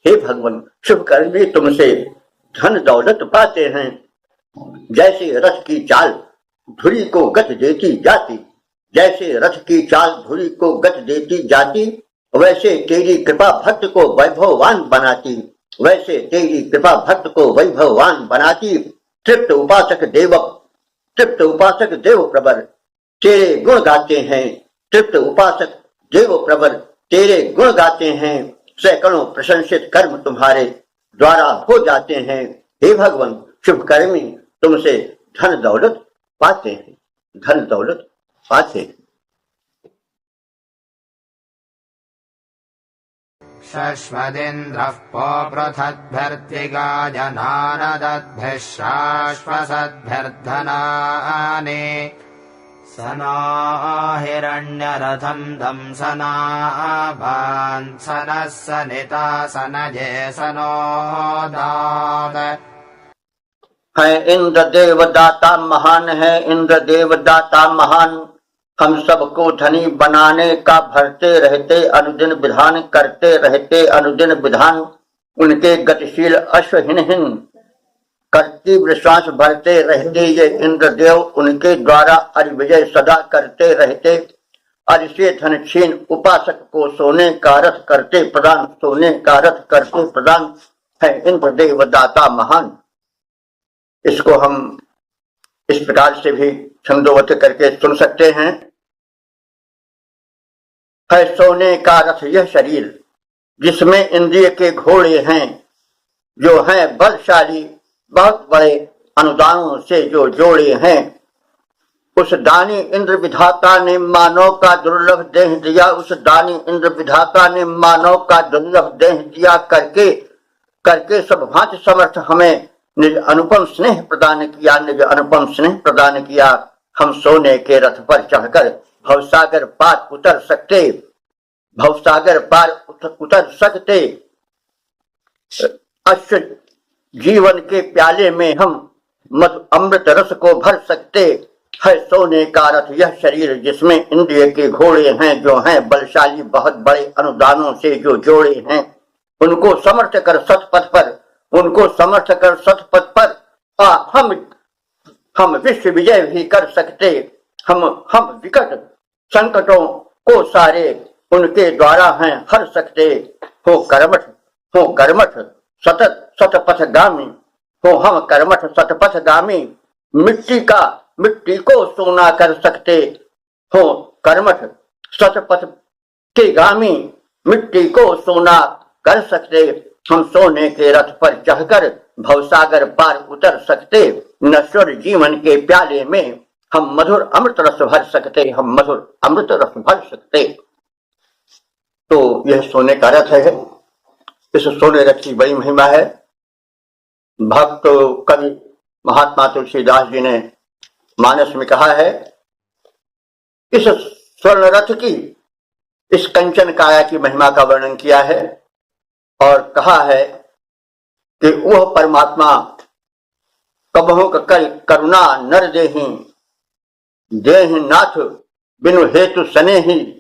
हे भगवान शुभ कर्मी तुमसे धन दौलत पाते हैं। जैसे रथ की चाल धुरी को गति देती जाती, जैसे रथ की चाल धुरी को गति देती जाती, वैसे तेरी कृपा भक्त को वैभववान बनाती, वैसे तेरी कृपा भक्त को वैभववान बनाती। तृप्त उपासक देव प्रवर तेरे गुण गाते हैं, तृप्त उपासक देव प्रवर तेरे गुण गाते हैं। सैकड़ों प्रशंसित कर्म तुम्हारे द्वारा हो जाते हैं, हे भगवान शुभ कर्मी तुमसे धन दौलत पाते हैं, धन दौलत पाते हैं। शश्वदिन्द्रः पृथद्भिर्द्विगाजनानदद्भिः शाश्वसद्भिर्धनानि सना हिरण्यरथम् दंसनाभान् सनः सनिता सनजे सनोदात्। है इंद्र देव दाता महान, है इंद्र देव दाता महान, हम सबको धनी बनाने का भरते रहते अनुदिन विधान, करते रहते अनुदिन विधान। उनके गतिशील अश्वहीन करती विश्वास भरते रहते ये इंद्रदेव, उनके द्वारा अरिविजय सदा करते रहते। अरि से धन छीन उपासक को सोने का रथ करते प्रदान, सोने का रथ करते प्रदान, है इंद्रदेव दाता महान। इसको हम इस प्रकार से भी छंदोवत करके सुन सकते हैं। है सोने का रथ यह शरीर जिसमें इंद्रिय के घोड़े हैं, जो हैं बलशाली बहुत बड़े अनुदानों से जो जोड़े हैं। उस दानी इंद्र विधाता ने मानव का दुर्लभ देह दिया, उस दानी इंद्र विधाता ने मानव का दुर्लभ देह दिया, करके करके सब भांति समर्थ हमें निज अनुपम स्नेह प्रदान किया, निज अनुपम स्नेह प्रदान किया। हम सोने के रथ पर चढ़कर भवसागर पार उतर सकते, भवसागर पार उतर सकते। अश्व जीवन के प्याले में हम अमृत रस को भर सकते। है सोने का रथ यह शरीर जिसमें इंद्रिय के घोड़े हैं, जो हैं बलशाली बहुत बड़े अनुदानों से जो जोड़े हैं। उनको समर्थ कर सतपथ पर, उनको समर्थ कर सतपथ पर हम विश्व विजय भी कर सकते। हम विकट संकटों को सारे उनके द्वारा हैं हर सकते, हो कर्मठ सतत सतपथगामी, हो हम कर्मठ सतपथगामी, मिट्टी को सोना कर सकते, हो कर्मठ सतपथ के गामी, मिट्टी को सोना कर सकते, हम सोने के रथ पर चढ़कर भवसागर पार उतर सकते, नश्वर जीवन के प्याले में हम मधुर अमृत रस भर सकते, हम मधुर अमृत रस भर सकते। तो यह सोने का रथ है। इस सोने रथ की बड़ी महिमा है। भक्त कवि महात्मा तुलसीदास जी ने मानस में कहा है, इस स्वर्ण रथ की, इस कंचन काया की महिमा का वर्णन किया है और कहा है कि वह परमात्मा कबहु कर करुणा नर देहि नाथ बिनु हेतु सने ही,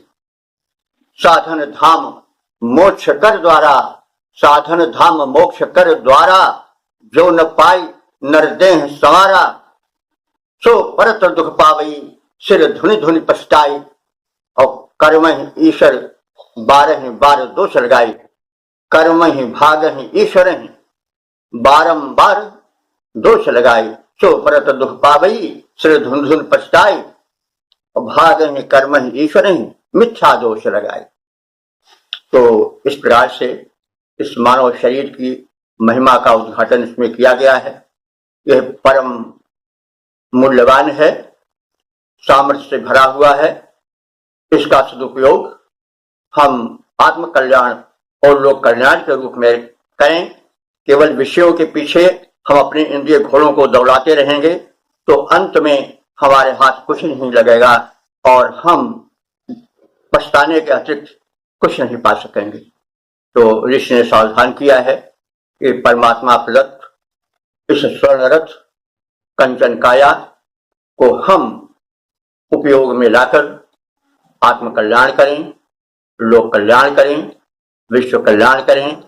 साधन धाम मोक्ष कर द्वारा, साधन धाम मोक्ष कर द्वारा, जो न पाई नर देह संवारा, सो परत दुख पावई सिर धुनि धुनि पछताई, और कर्म ही ईश्वर 12 दोष लगाई, कर्म ही भाग ही ईश्वर ही बारंबार दोष लगाई, सो परत दुख पावई सिर धुन धुन पछताई, और भाग ही कर्म ही ईश्वर ही मिथ्या दोष लगाई। तो इस प्रकार से इस मानव शरीर की महिमा का उद्घाटन इसमें किया गया है। यह परम मूल्यवान है, सामर्थ्य से भरा हुआ है। इसका सदुपयोग हम आत्म कल्याण और लोक कल्याण के रूप में करें। केवल विषयों के पीछे हम अपने इंद्रिय घोड़ों को दौड़ाते रहेंगे तो अंत में हमारे हाथ कुछ नहीं लगेगा और हम पछताने के अतिरिक्त कुछ नहीं पा सकेंगे। तो ऋषि ने सावधान किया है कि परमात्मा प्रदत्त इस स्वर्ण रथ कंचन काया को हम उपयोग में लाकर आत्म कल्याण करें, लोक कल्याण करें, विश्व कल्याण करें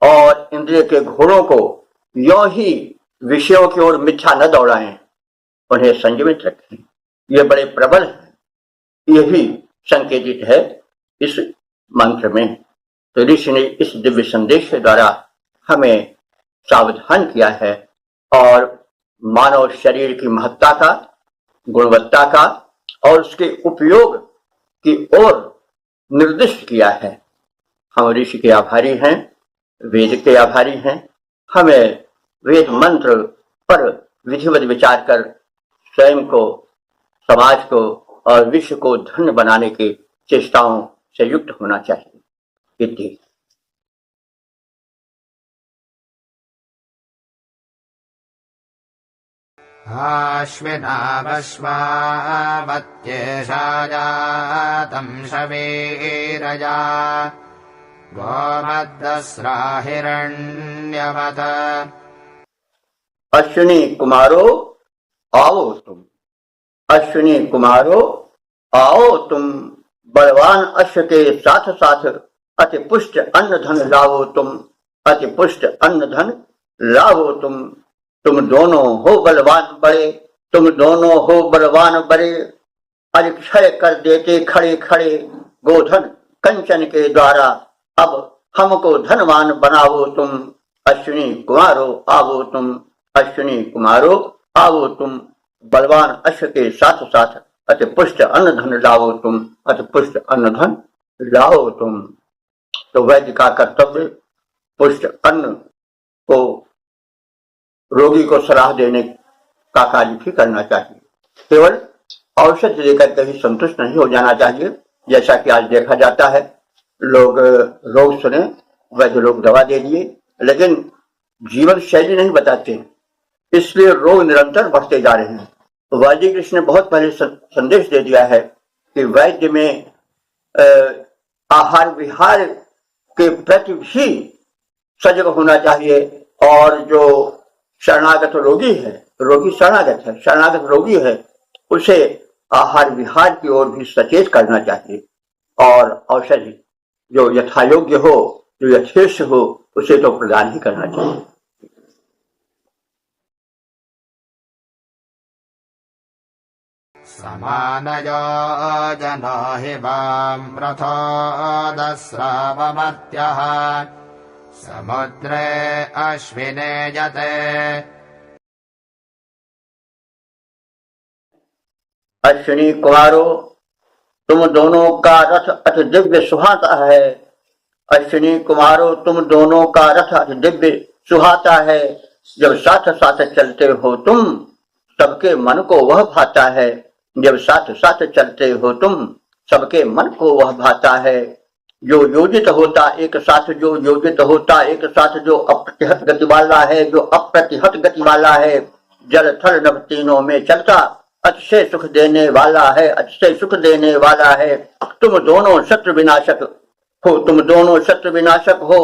और इंद्रिय के घोड़ों को यों ही विषयों की ओर मिथ्या न दौड़ाएं, उन्हें संयमित रखें। ये बड़े प्रबल है, ये भी संकेतित है इस मंत्र में। तो ऋषि ने इस दिव्य संदेश के द्वारा हमें सावधान किया है और मानव शरीर की महत्ता का, गुणवत्ता का और उसके उपयोग की ओर निर्दिष्ट किया है। हम ऋषि के आभारी हैं, वेद के आभारी हैं। हमें वेद मंत्र पर विधिवत विचार कर स्वयं को, समाज को और विश्व को धन्य बनाने की चेष्टाओं से युक्त होना चाहिए। इति आश्विनावश्वावत्येषाजातं शवेरजा गोमद्दस्रा हिरण्यवत। अश्विनी कुमारो आओ तुम, अश्विनी कुमारो आओ तुम, बलवान अश्व के साथ साथ अति पुष्ट अन्न धन लाओ तुम, अति पुष्ट अन्न धन लाओ तुम दोनों हो बलवान बड़े, तुम दोनों हो बलवान बड़े, अरिक्षय कर देते खड़े खड़े गोधन कंचन के द्वारा, अब हमको धनवान बनाओ तुम, अश्विनी कुमारो आओ तुम, अश्विनी कुमारो आओ तुम, बलवान अश्व के साथ साथ अति पुष्ट अन्न धन लाओ तुम, अति पुष्ट अन्न धन लाओ तुम। तो वैद्य का कर्तव्य पुष्ट अन्न को, रोगी को सलाह देने का कार्य भी करना चाहिए। केवल औषध लेकर कहीं संतुष्ट नहीं हो जाना चाहिए। जैसा कि आज देखा जाता है, लोग रोग सुने वैद्य लोग दवा दे दिए लेकिन जीवन शैली नहीं बताते, इसलिए रोग निरंतर बढ़ते जा रहे हैं। वैदिक ऋषि ने बहुत पहले संदेश दे दिया है कि वैद्य में आहार विहार के प्रति भी सजग होना चाहिए और जो शरणागत रोगी है, रोगी शरणागत है, शरणागत रोगी है, उसे आहार विहार की ओर भी सचेत करना चाहिए और औषधि जो यथायोग्य हो, जो यथेष्ट हो, उसे तो प्रदान ही करना चाहिए। समानयो जनो हि वां रथो दस्रावमर्त्यः समुद्रे अश्विने यते। अश्विनी कुमारों, तुम दोनों का रथ अति दिव्य सुहाता है। अश्विनी कुमारों, तुम दोनों का रथ अति दिव्य सुहाता है। जब साथ साथ चलते हो तुम, सबके मन को वह भाता है। जब साथ साथ चलते हो तुम, सबके मन को वह भाता है। जो योजित होता एक साथ, जो योजित होता एक साथ, जो अप्रतिहत गति वाला है, जो अप्रतिहत गति वाला है, जल थल नभ तीनों में चलता, अतिशय सुख देने वाला है, अतिशय सुख देने वाला है। तुम दोनों शत्रु विनाशक हो, तुम दोनों शत्रु विनाशक हो,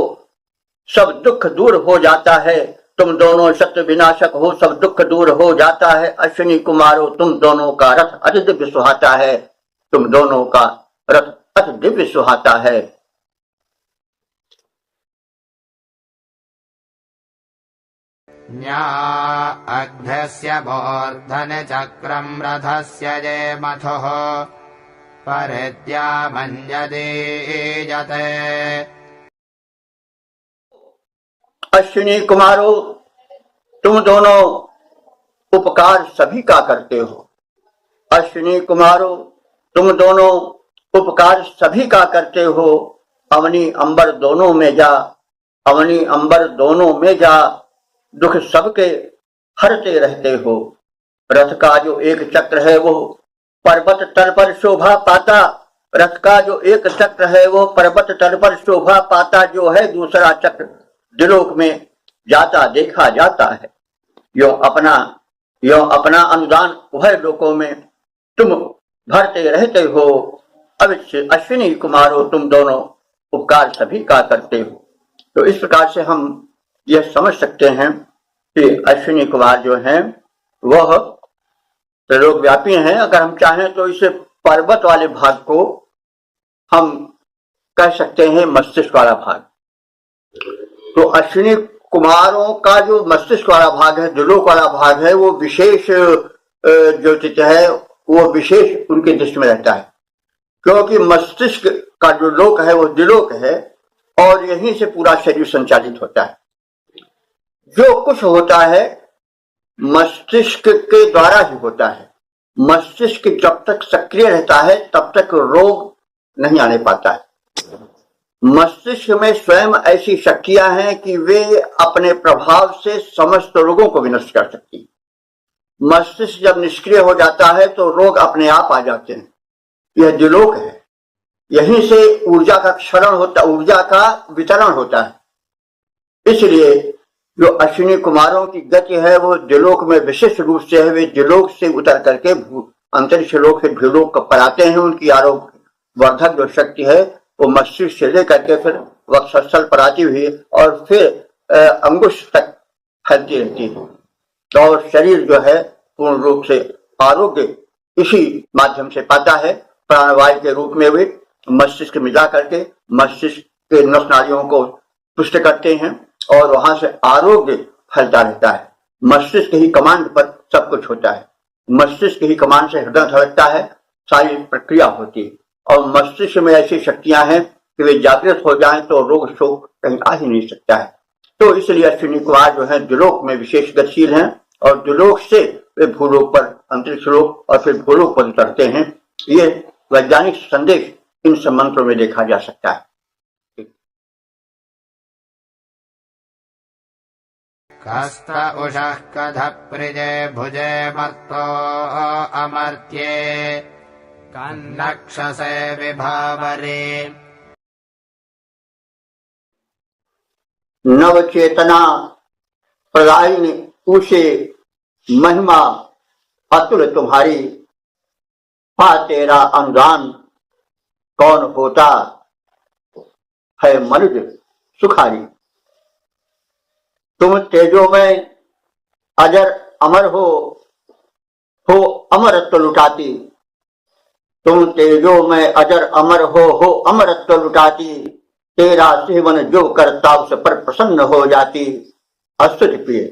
सब दुख दूर हो जाता है। तुम दोनों शत्रु विनाशक हो, सब दुख दूर हो जाता है। अश्विनी कुमारों, तुम दोनों का रथ अति दिव्य सुहाता है। तुम दोनों का रथ अति दिव्य सुहाता है। न्या अघ्यस्य मूर्धन चक्रं रथस्य ये मथुः परिद्यामन्यदीयते। अश्विनी कुमारों, तुम दोनों उपकार सभी का करते हो। अश्विनी कुमारों, तुम दोनों उपकार सभी का करते हो। अवनी अंबर दोनों में जा, अवनी अंबर दोनों में जा, दुख सबके हरते रहते हो। रथ का जो एक चक्र है वो पर्वत तल पर शोभा पाता, रथ का जो एक चक्र है वो पर्वत तल पर शोभा पाता, जो है दूसरा चक्र दिलोक में जाता देखा जाता है। यो अपना अनुदान उभय लोकों में तुम भरते रहते हो। अवश्य अश्विनी कुमारों, तुम दोनों उपकार सभी का करते हो। तो इस प्रकार से हम यह समझ सकते हैं कि अश्विनी कुमार जो हैं वह त्रिलोक व्यापी हैं। अगर हम चाहें तो इसे पर्वत वाले भाग को हम कह सकते हैं मस्तिष्क वाला भाग। तो अश्विनी कुमारों का जो मस्तिष्क वाला भाग है, दिलोक वाला भाग है, वो विशेष ज्योतिष है, वो विशेष उनके दृष्टि में रहता है। क्योंकि मस्तिष्क का जो लोक है वो दिलोक है और यहीं से पूरा शरीर संचालित होता है। जो कुछ होता है मस्तिष्क के द्वारा ही होता है। मस्तिष्क जब तक सक्रिय रहता है तब तक रोग नहीं आने पाता है। मस्तिष्क में स्वयं ऐसी शक्तियां हैं कि वे अपने प्रभाव से समस्त रोगों को विनष्ट कर सकती है। मस्तिष्क जब निष्क्रिय हो जाता है तो रोग अपने आप आ जाते हैं। यह दिलोक है, यहीं से ऊर्जा का क्षरण होता, ऊर्जा का वितरण होता है। इसलिए जो अश्विनी कुमारों की गति है वो दिलोक में विशिष्ट रूप से है। वे दिलोक से उतर करके अंतरिक्ष लोक से भूलोक पर आते हैं। उनकी आरोग्य वर्धक जो शक्ति है वो मस्तिष्क से लेकर के फिर वक्षस्थल पर आती हुई और फिर अंगुश तक फैलती रहती है और शरीर जो है पूर्ण रूप से आरोग्य इसी माध्यम से पाता है। प्राणवायु के रूप में वे मस्तिष्क में जा करके मस्तिष्क के नस नाड़ियों को पुष्ट करते हैं और वहां से आरोग्य फैलता रहता है। मस्तिष्क ही कमांड पर सब कुछ होता है। मस्तिष्क ही कमांड से हृदय धड़कता है, सारी प्रक्रिया होती है। और मस्तिष्क में ऐसी शक्तियां हैं कि वे जागृत हो जाएं तो रोग शोक कहीं आ ही नहीं सकता है। तो इसलिए अश्विनी कुमार जो है दिलोक में विशेष गतिशील हैं और दिलोक से वे भूलोक पर, अंतरिक्ष लोक और फिर भूलोक पर उतरते हैं। ये वैज्ञानिक संदेश इन सब मंत्रों में देखा जा सकता है। कस्त उषः कधः प्रिजे भुजे मर्तो अमर्त्ये कन्नक्षसे विभावरे। नव चेतना प्रदायिनी उषे महिमा अतुल तुम्हारी, पा तेरा अनुदान कौन होता है मनुज सुखारी। तुम तेजो में अजर अमर हो अमरत्व लुटाती। तुम तेजो में अजर अमर हो अमरत्व लुटाती। तेरा सेवन जो करता उस पर प्रसन्न हो जाती। अस्तुति प्रिय,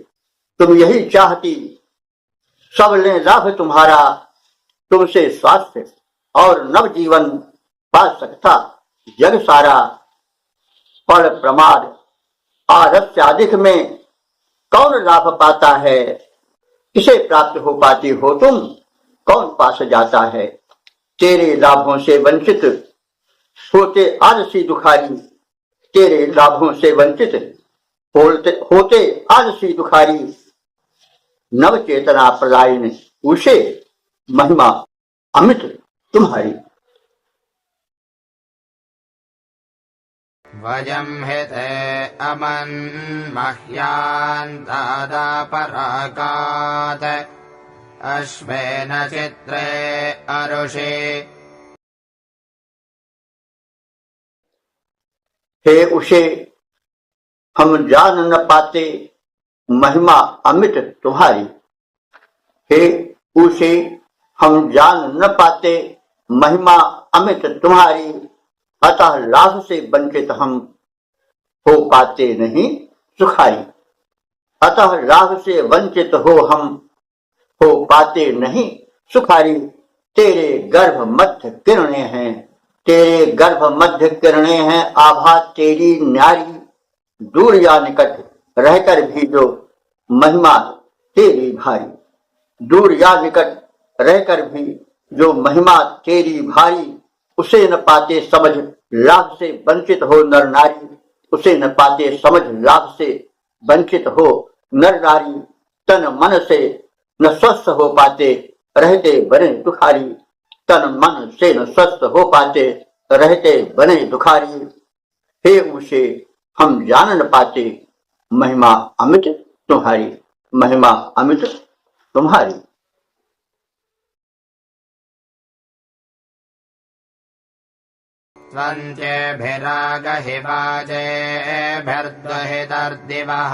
तुम यही चाहती सब ले लाभ तुम्हारा। तुमसे स्वास्थ्य और नव जीवन पा सकता जग सारा। पर प्रमाद आलस्य अधिक में कौन लाभ पाता है, किसे प्राप्त हो पाती हो तुम, कौन पास जाता है। तेरे लाभों से वंचित होते आलसी दुखारी, तेरे लाभों से वंचित होते आलसी दुखारी। नव चेतना प्रदायिनी उसे महिमा अमित तुम्हारी। वयं हिते अमन्मह्यान् दादापरागात् अश्वेन चित्रे अरुषे। हे उसे हम जान न पाते महिमा अमित तुम्हारी। हे उसे हम जान न पाते महिमा अमित तुम्हारी। अतः लाभ से वंचित हम हो पाते नहीं सुखारी। अतः लाभ से वंचित हम हो पाते नहीं सुखारी। तेरे गर्भ मध्य किरणें हैं, तेरे गर्भ मध्य किरणें हैं आभा तेरी न्यारी। दूर या निकट रहकर भी जो महिमा तेरी भारी, दूर या निकट रहकर भी जो महिमा तेरी भारी। उसे न पाते समझ लाभ से वंचित हो नर नारी, उसे न पाते समझ लाभ से वंचित हो नर नारी। तन मन से न स्वस्थ हो पाते रहते बने दुखारी, तन मन से न स्वस्थ हो पाते रहते बने दुखारी। हे उसे हम जान न पाते महिमा अमित तुम्हारी, महिमा अमित तुम्हारी। त्वन्त्यभिरागहिवाजेभिर्द्वहितर्दिवः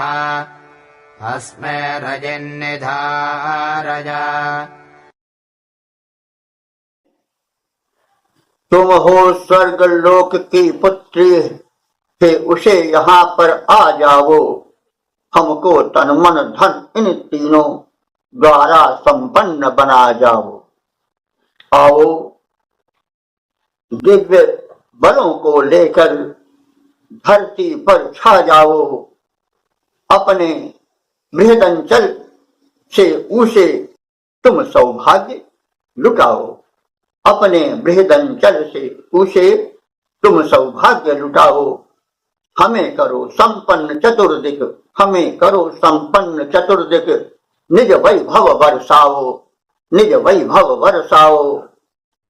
अस्मे रजिन्निधारया। तुम हो स्वर्ग लोक की पुत्री, हे उसे यहाँ पर आ जाओ। हमको तन मन धन इन तीनों द्वारा संपन्न बना जाओ। आओ दिव्य बलों को लेकर धरती पर छा जाओ। अपने बृहदंचल से उसे तुम सौभाग्य लुटाओ। अपने बृहदंचल से उसे तुम सौभाग्य लुटाओ। हमें करो संपन्न चतुर्दिक, हमें करो संपन्न चतुर्दिक। निज वैभव बरसाओ, निज वैभव बरसाओ।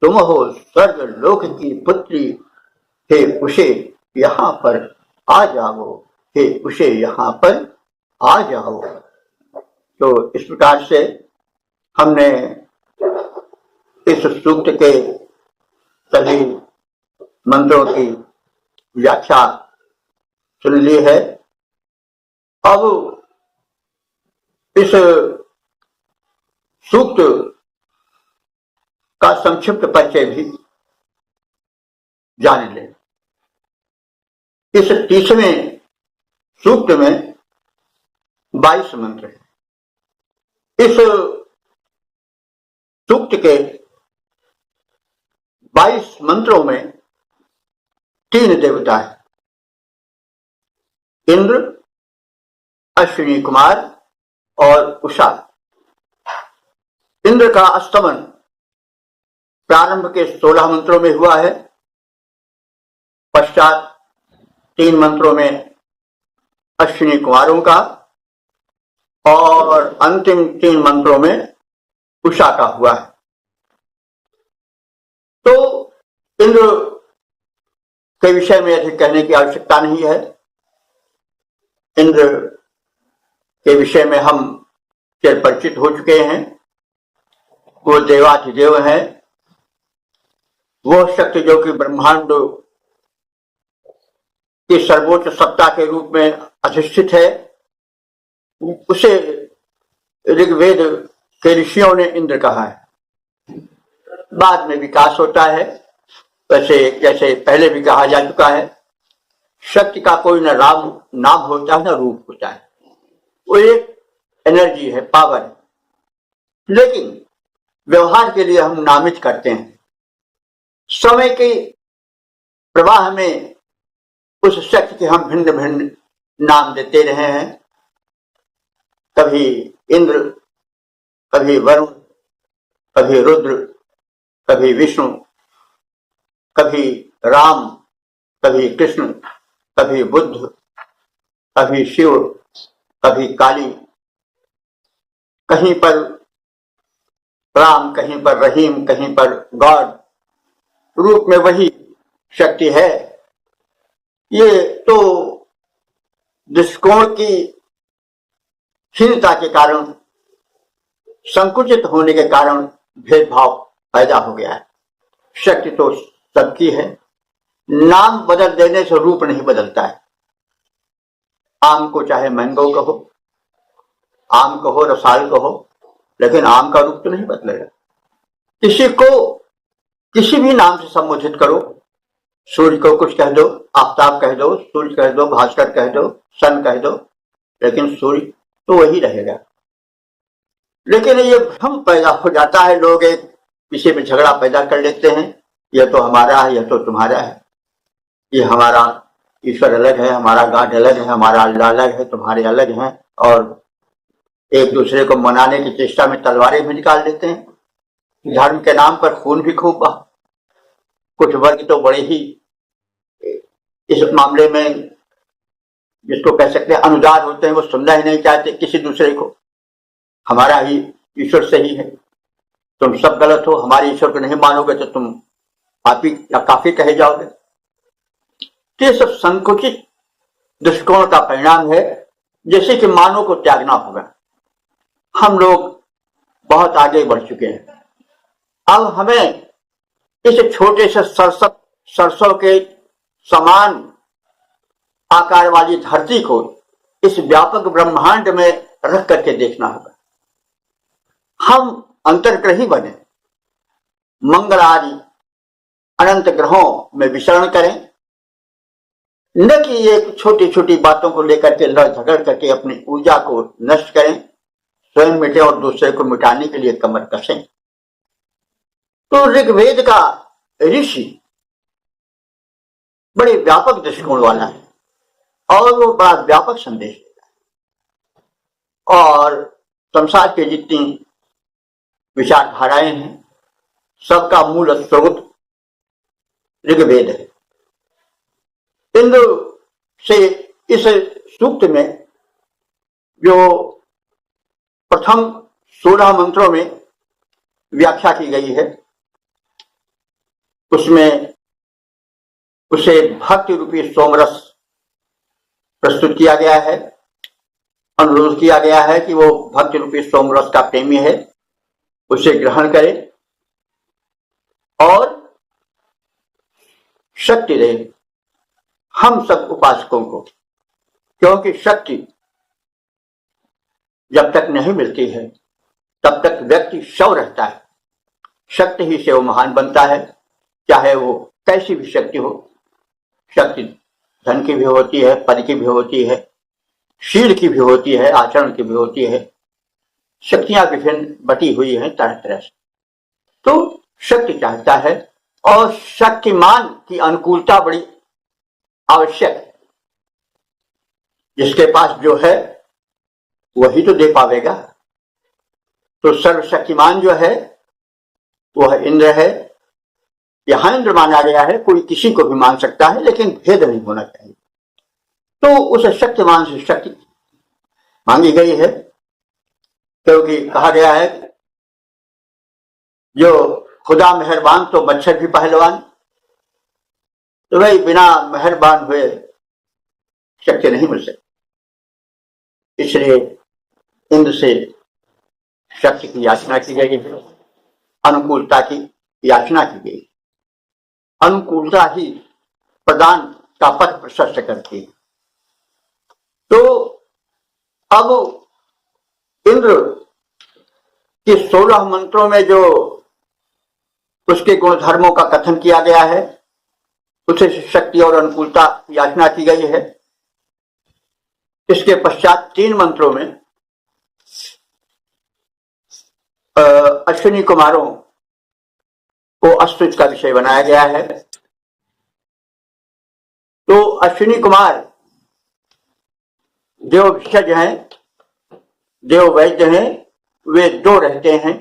तुम हो स्वर्ग लोक की पुत्री, हे उसे यहाँ पर आ जाओ, हे उसे यहाँ पर आ जाओ। तो इस प्रकार से हमने इस सूक्त के सभी मंत्रों की व्याख्या सुन ली है। अब इस सूक्त का संक्षिप्त परिचय भी जान लें। इस 30वें सूक्त में 22 मंत्र हैं। इस सूक्त के 22 मंत्रों में 3 देवता हैं, इंद्र, अश्विनी कुमार और उषा। इंद्र का अस्तमन प्रारंभ के 16 मंत्रों में हुआ है। पश्चात 3 मंत्रों में अश्विनी कुमारों का और अंतिम 3 मंत्रों में उषा का हुआ है। तो इंद्र के विषय में अधिक कहने की आवश्यकता नहीं है। इंद्र के विषय में हम चिर परिचित हो चुके हैं। वो देवाधिदेव है, वो शक्ति जो कि ब्रह्मांड की सर्वोच्च सत्ता के रूप में अधिष्ठित है। उसे ऋग्वेद के ऋषियों ने इंद्र कहा है। बाद में विकास होता है, वैसे जैसे पहले भी कहा जा चुका है, शक्ति का कोई न नाम होता है न रूप होता है। वो एक एनर्जी है, पावर है। लेकिन व्यवहार के लिए हम नामित करते हैं। समय के प्रवाह में उस शक्ति के हम भिन्न भिन्न नाम देते रहे हैं। कभी इंद्र, कभी वरुण, कभी रुद्र, कभी विष्णु, कभी राम, कभी कृष्ण, कभी बुद्ध, कभी शिव, कभी काली, कहीं पर राम, कहीं पर रहीम, कहीं पर गॉड रूप में वही शक्ति है। ये तो दृष्टिकोण की हीनता के कारण, संकुचित होने के कारण भेदभाव पैदा हो गया है। शक्ति तो सबकी है, नाम बदल देने से रूप नहीं बदलता है। आम को चाहे मैंगो कहो, आम कहो, रसाल कहो, लेकिन आम का रूप तो नहीं बदलेगा। किसी को किसी भी नाम से संबोधित करो, सूर्य को कुछ कह दो, आफताब कह दो, सूर्य कह दो, भास्कर कह दो, सन कह दो, लेकिन सूर्य तो वही रहेगा। लेकिन ये भ्रम पैदा हो जाता है, लोग एक विषय में झगड़ा पैदा कर लेते हैं, यह तो हमारा है, यह तो तुम्हारा है, ये हमारा ईश्वर अलग है, हमारा गॉड अलग है, हमारा अल्लाह अलग है, तुम्हारे अलग हैं, और एक दूसरे को मनाने की चेष्टा में तलवारें भी निकाल देते हैं। धर्म के नाम पर खून भी खूब बहा। कुछ वर्ग तो बड़े ही इस मामले में, जिसको कह सकते हैं अनुदार होते हैं, वो सुनना ही नहीं चाहते किसी दूसरे को। हमारा ही ईश्वर सही है, तुम सब गलत हो, हमारे ईश्वर को नहीं मानोगे तो तुम पापी या काफी कहे जाओगे। तो ये सब संकुचित दृष्टिकोण का परिणाम है, जैसे कि मानव को त्यागना होगा। हम लोग बहुत आगे बढ़ चुके हैं। अब हमें इस छोटे से सरसों के समान आकार वाली धरती को इस व्यापक ब्रह्मांड में रख करके देखना होगा। हम अंतर्ग्रही बने, मंगल आदि अनंत ग्रहों में विचरण करें, न कि ये छोटी छोटी बातों को लेकर के लड़ झगड़ करके अपनी ऊर्जा को नष्ट करें, स्वयं मिटे और दूसरे को मिटाने के लिए कमर कसें। तो ऋग्वेद का ऋषि बड़े व्यापक दृष्टिकोण वाला है और वो बड़ा व्यापक संदेश देता है। और संसार के जितनी विचारधाराएं हैं, सबका मूल स्रोत ऋग्वेद है। इंद्र से इस सूक्त में जो प्रथम 16 मंत्रों में व्याख्या की गई है, उसमें उसे भक्ति रूपी सोमरस प्रस्तुत किया गया है। अनुरोध किया गया है कि वो भक्ति रूपी सोमरस का प्रेमी है, उसे ग्रहण करे और शक्ति दे हम सब उपासकों को। क्योंकि शक्ति जब तक नहीं मिलती है तब तक व्यक्ति शव रहता है। शक्ति ही से वो महान बनता है, चाहे वो कैसी भी शक्ति हो। शक्ति धन की भी होती है, पद की भी होती है, शील की भी होती है, आचरण की भी होती है। शक्तियां विभिन्न बटी हुई हैं तरह तरह से। तो शक्ति चाहता है और शक्तिमान की अनुकूलता बड़ी आवश्यक है। जिसके पास जो है वही तो दे पावेगा। तो सर्वशक्तिमान जो है वह इंद्र है। यहां इंद्र माना गया है, कोई किसी को भी मान सकता है, लेकिन भेद नहीं होना चाहिए। तो उस शक्तिमान से शक्ति मांगी गई है, क्योंकि कहा गया है जो खुदा मेहरबान तो मच्छर भी पहलवान। तो भाई बिना मेहरबान हुए शक्ति नहीं मिल सकती। इसलिए इंद्र से शक्ति की याचना की गई है, अनुकूलता की याचना की गई। अनुकूलता ही प्रदान का पथ प्रशस्त करती है। तो अब इंद्र के 16 मंत्रों में जो उसके गुण धर्मों का कथन किया गया है, उसे शक्ति और अनुकूलता याचना की गई है। इसके पश्चात 3 मंत्रों में अश्विनी कुमारों को अस्तुत का विषय बनाया गया है। तो अश्विनी कुमार देव भिषज हैं, देव वैद्य हैं, वे दो रहते हैं।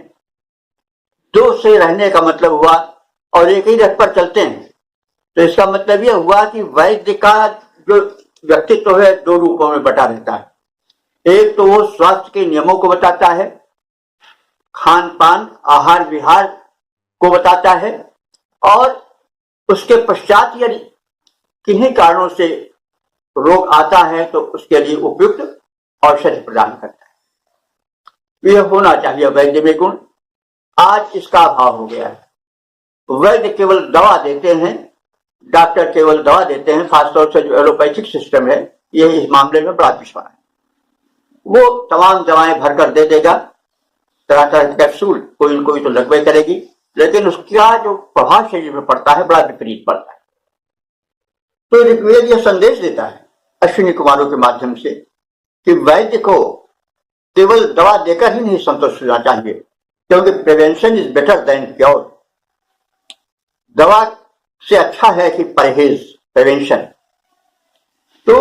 दो से रहने का मतलब हुआ और एक ही रथ पर चलते हैं, तो इसका मतलब यह हुआ कि वैद्य का जो व्यक्तित्व है दो रूपों में बटा रहता है। एक तो वो स्वास्थ्य के नियमों को बताता है, खान पान आहार विहार को बताता है, और उसके पश्चात यदि किन्हीं कारणों से रोग आता है तो उसके लिए उपयुक्त औषधि प्रदान करता है। यह होना चाहिए वैद्य में गुण। आज इसका अभाव हो गया है। वैद्य केवल दवा देते हैं, डॉक्टर केवल दवा देते हैं, खासतौर से जो एलोपैथिक सिस्टम है यह इस मामले में बड़ा पिछड़ा है। वो तमाम दवाएं भरकर दे देगा, तरह तरह के कैप्सूल कोई न कोई तो लगवे करेगी, लेकिन उसका जो प्रभाव शरीर में पड़ता है बड़ा विपरीत पड़ता है। तो ऋग्वेद यह संदेश देता है अश्विनी कुमारों के माध्यम से कि वैद्य को केवल दवा देकर ही नहीं संतोष होना चाहिए, क्योंकि prevention is better than cure. दवा से अच्छा है कि परहेज, प्रिवेंशन। तो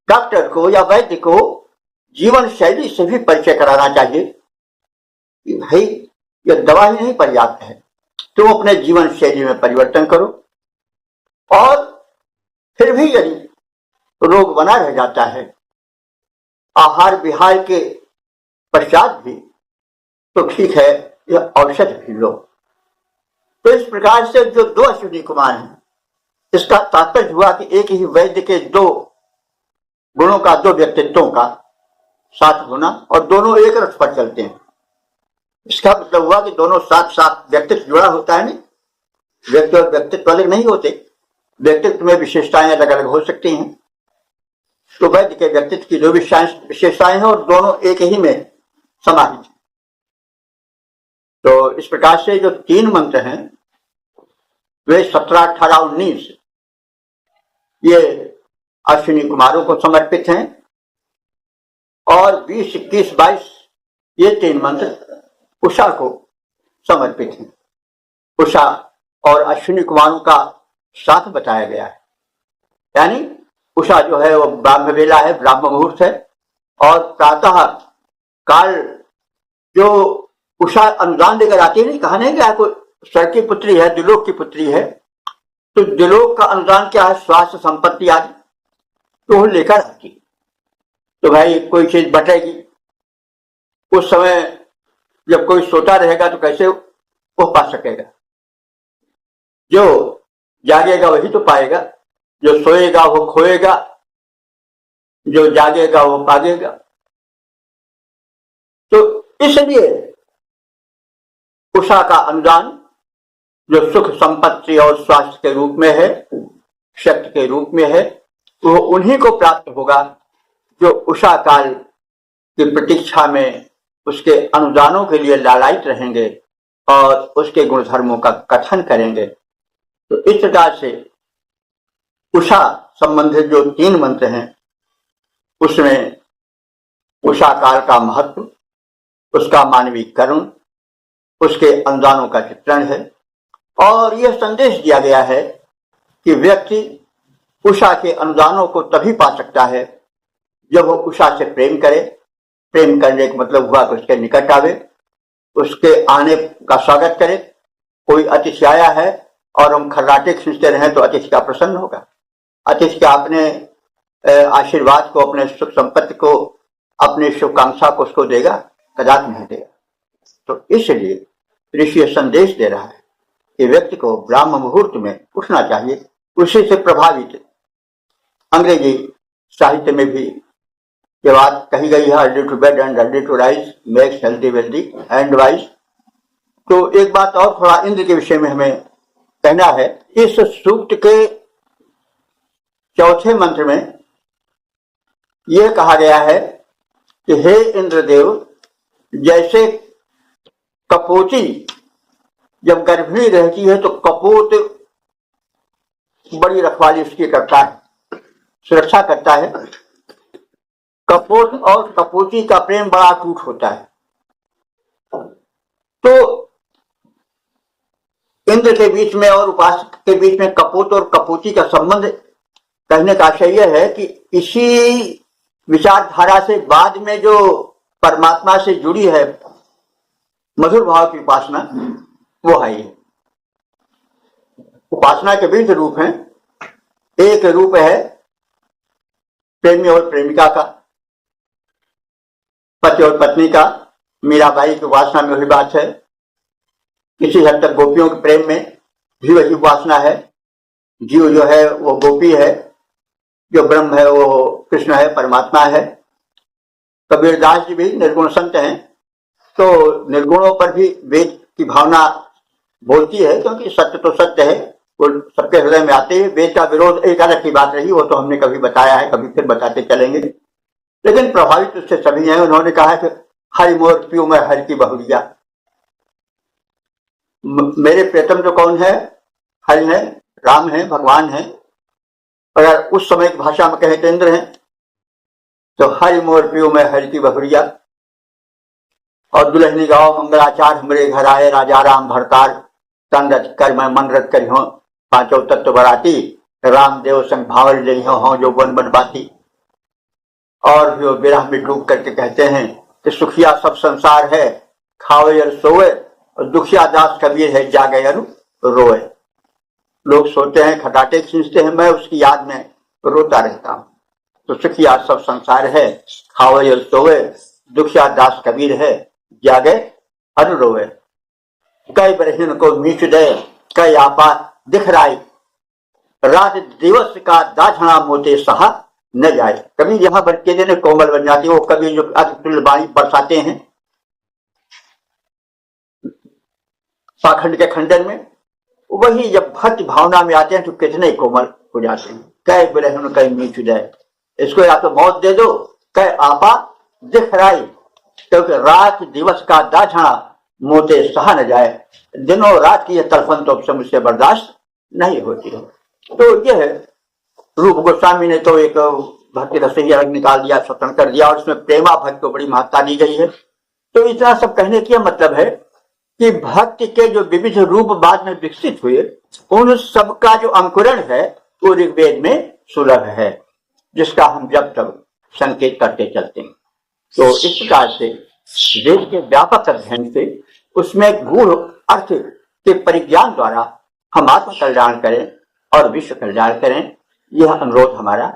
डॉक्टर को या वैद्य को जीवन शैली से भी परिचय कराना चाहिए कि भाई यह दवा ही नहीं पर्याप्त है, तुम अपने जीवन शैली में परिवर्तन करो। और फिर भी यदि रोग बना रह जाता है आहार विहार के पश्चात भी, तो ठीक है, यह औषध भी लो। तो इस प्रकार से जो दो अश्विनी कुमार हैं, इसका तात्पर्य हुआ कि एक ही वैद्य के दो गुणों का, दो व्यक्तित्वों का साथ होना, और दोनों एक रथ पर चलते हैं। इसका मतलब हुआ कि दोनों साथ साथ व्यक्तित्व जुड़ा होता है। नहीं, व्यक्ति और व्यक्तित्व अलग नहीं होते, व्यक्तित्व में विशेषताएं अलग अलग हो सकती हैं। तो वैद्य के व्यक्तित्व की जो विशेषताएं हैं और दोनों एक ही में समाहित हैं। तो इस प्रकार से जो तीन मंत्र हैं वे 17, 18, 19 ये अश्विनी कुमारों को समर्पित हैं, और 20, 21, 22 ये तीन मंत्र उषा को समर्पित हैं। उषा और अश्विनी कुमारों का साथ बताया गया है। यानी उषा जो है वो ब्राह्म वेला है, ब्राह्म मुहूर्त है, और प्रातः काल जो उषा अनुदान लेकर आती है। नहीं कहा नहीं गया कोई स्वर्ग की पुत्री है, दिलोक की पुत्री है, तो दिलोक का अनुदान क्या है? स्वास्थ्य, संपत्ति आदि, तो वो लेकर आती। तो भाई कोई चीज बटेगी, उस समय जब कोई सोता रहेगा तो कैसे वो पा सकेगा? जो जागेगा वही तो पाएगा, जो सोएगा वो खोएगा, जो जागेगा वो पागेगा। तो इसलिए उषा का अनुदान जो सुख, संपत्ति और स्वास्थ्य के रूप में है, शक्ति के रूप में है, वो उन्हीं को प्राप्त होगा जो उषा काल की प्रतीक्षा में उसके अनुदानों के लिए लालायित रहेंगे और उसके गुणधर्मों का कथन करेंगे। तो इस प्रकार से उषा संबंधित जो तीन मंत्र हैं उसमें उषा काल का महत्व, उसका मानवीकरण, उसके अनुदानों का चित्रण है। और यह संदेश दिया गया है कि व्यक्ति उषा के अनुदानों को तभी पा सकता है जब वो उषा से प्रेम करे। प्रेम करने का मतलब हुआ कि उसके निकट आवे, उसके आने का स्वागत करे। कोई अतिथि आया है और हम खर्राटे खींचते रहें तो अतिथि का प्रसन्न होगा, अतिथि का अपने आशीर्वाद को, अपने सुख संपत्ति को, अपनी शुभकांक्षा को उसको देगा? कदापि नहीं देगा। तो इसलिए ऋषि संदेश दे रहा है कि व्यक्ति को ब्राह्म मुहूर्त में उठना चाहिए। उसी से प्रभावित अंग्रेजी साहित्य में भी ये बात कही गई है, early to bed and early to rise makes healthy wealthy and wise. तो एक बात और थोड़ा इंद्र के विषय में हमें कहना है। इस सूक्त के चौथे मंत्र में यह कहा गया है कि हे इंद्रदेव, जैसे कपोती जब गर्भिणी रहती है तो कपोत बड़ी रखवाली उसकी करता है, सुरक्षा करता है। कपोत और कपोती का प्रेम बड़ा अटूट होता है। तो इंद्र के बीच में और उपासक के बीच में कपूत और कपूती का संबंध कहने का आशय यह है कि इसी विचारधारा से बाद में जो परमात्मा से जुड़ी है मधुर भाव की उपासना, वो है। उपासना के विविध रूप हैं। एक रूप है प्रेमी और प्रेमिका का, पति और पत्नी का। मीराबाई की उपासना में वही बात है। किसी हद तक गोपियों के प्रेम में भी वही उपासना है। जीव जो है वो गोपी है, जो ब्रह्म है वो कृष्ण है, परमात्मा है। कबीरदास जी भी निर्गुण संत हैं, तो निर्गुणों पर भी वेद की भावना बोलती है, क्योंकि सत्य तो सत्य है, वो सबके हृदय में आते हैं। वेद का विरोध एक अलग की बात रही, वो तो हमने कभी बताया है, कभी फिर बताते चलेंगे। लेकिन प्रभावित उससे सभी हैं। उन्होंने कहा है कि हरि मोर पियो मैं हरि की बहुरिया। मेरे प्रियतम जो कौन है? हरि है, राम है, भगवान है। अगर उस समय की भाषा में कहें तो इंद्र है। तो हरि मोर पियो मैं हरि की बहुरिया। और दुल्हनी गाओ मंगलाचार हमरे घर आए, राजा राम भरतार तन रच कर मैं मन रच करी हूं, पांचों तत्व बराती, रामदेव संग भावर ले हो जो वन बनवाती। और जो विरह में डूब करके कहते हैं कि सुखिया सब संसार है, खावे और सोए, और दुखिया दास कबीर है, जागे अरु रोए। लोग सोते हैं, खटाटे खींचते हैं, मैं उसकी याद में रोता रहता हूं। तो सुखिया सब संसार है, खावे और सोए, दुखिया दास कबीर है, जागे अरु रोए। कई बरहिन को मीच दे, कई आपा दिख राई, रात दिवस का दाझना मोते सहा न जाए। कभी यहाँ बच्चे देने कोमल बन जाती है, वो कभी जो अतुल्य वाणी बरसाते हैं पाखंड के खंडन में, वही जब भक्ति भावना में आते हैं तो कितने कोमल हो जाते हैं। कई बरहिन कई मीच दे, इसको या तो मौत दे दो, कई आपा दिख राई, क्योंकि रात दिवस का दाझना मोते सहा न जाए। दिनों रात की यह तड़फन तो मुझसे बर्दाश्त नहीं होती है। तो यह रूप गोस्वामी ने तो एक भक्ति रसोई अलग निकाल दिया, स्वतंत्र कर दिया, और उसमें प्रेमा भक्ति को बड़ी महत्ता दी गई है। तो इतना सब कहने का मतलब है कि भक्ति के जो विविध रूप बाद में विकसित हुए, उन सबका जो अंकुरण है वो ऋग्वेद में सुलभ है, जिसका हम जब तक संकेत करते चलते हैं। तो इस प्रकार से वेद के व्यापक अध्ययन से उसमें गूढ़ अर्थ के परिज्ञान द्वारा हम आत्म कल्याण करें और विश्व कल्याण करें, यह अनुरोध हमारा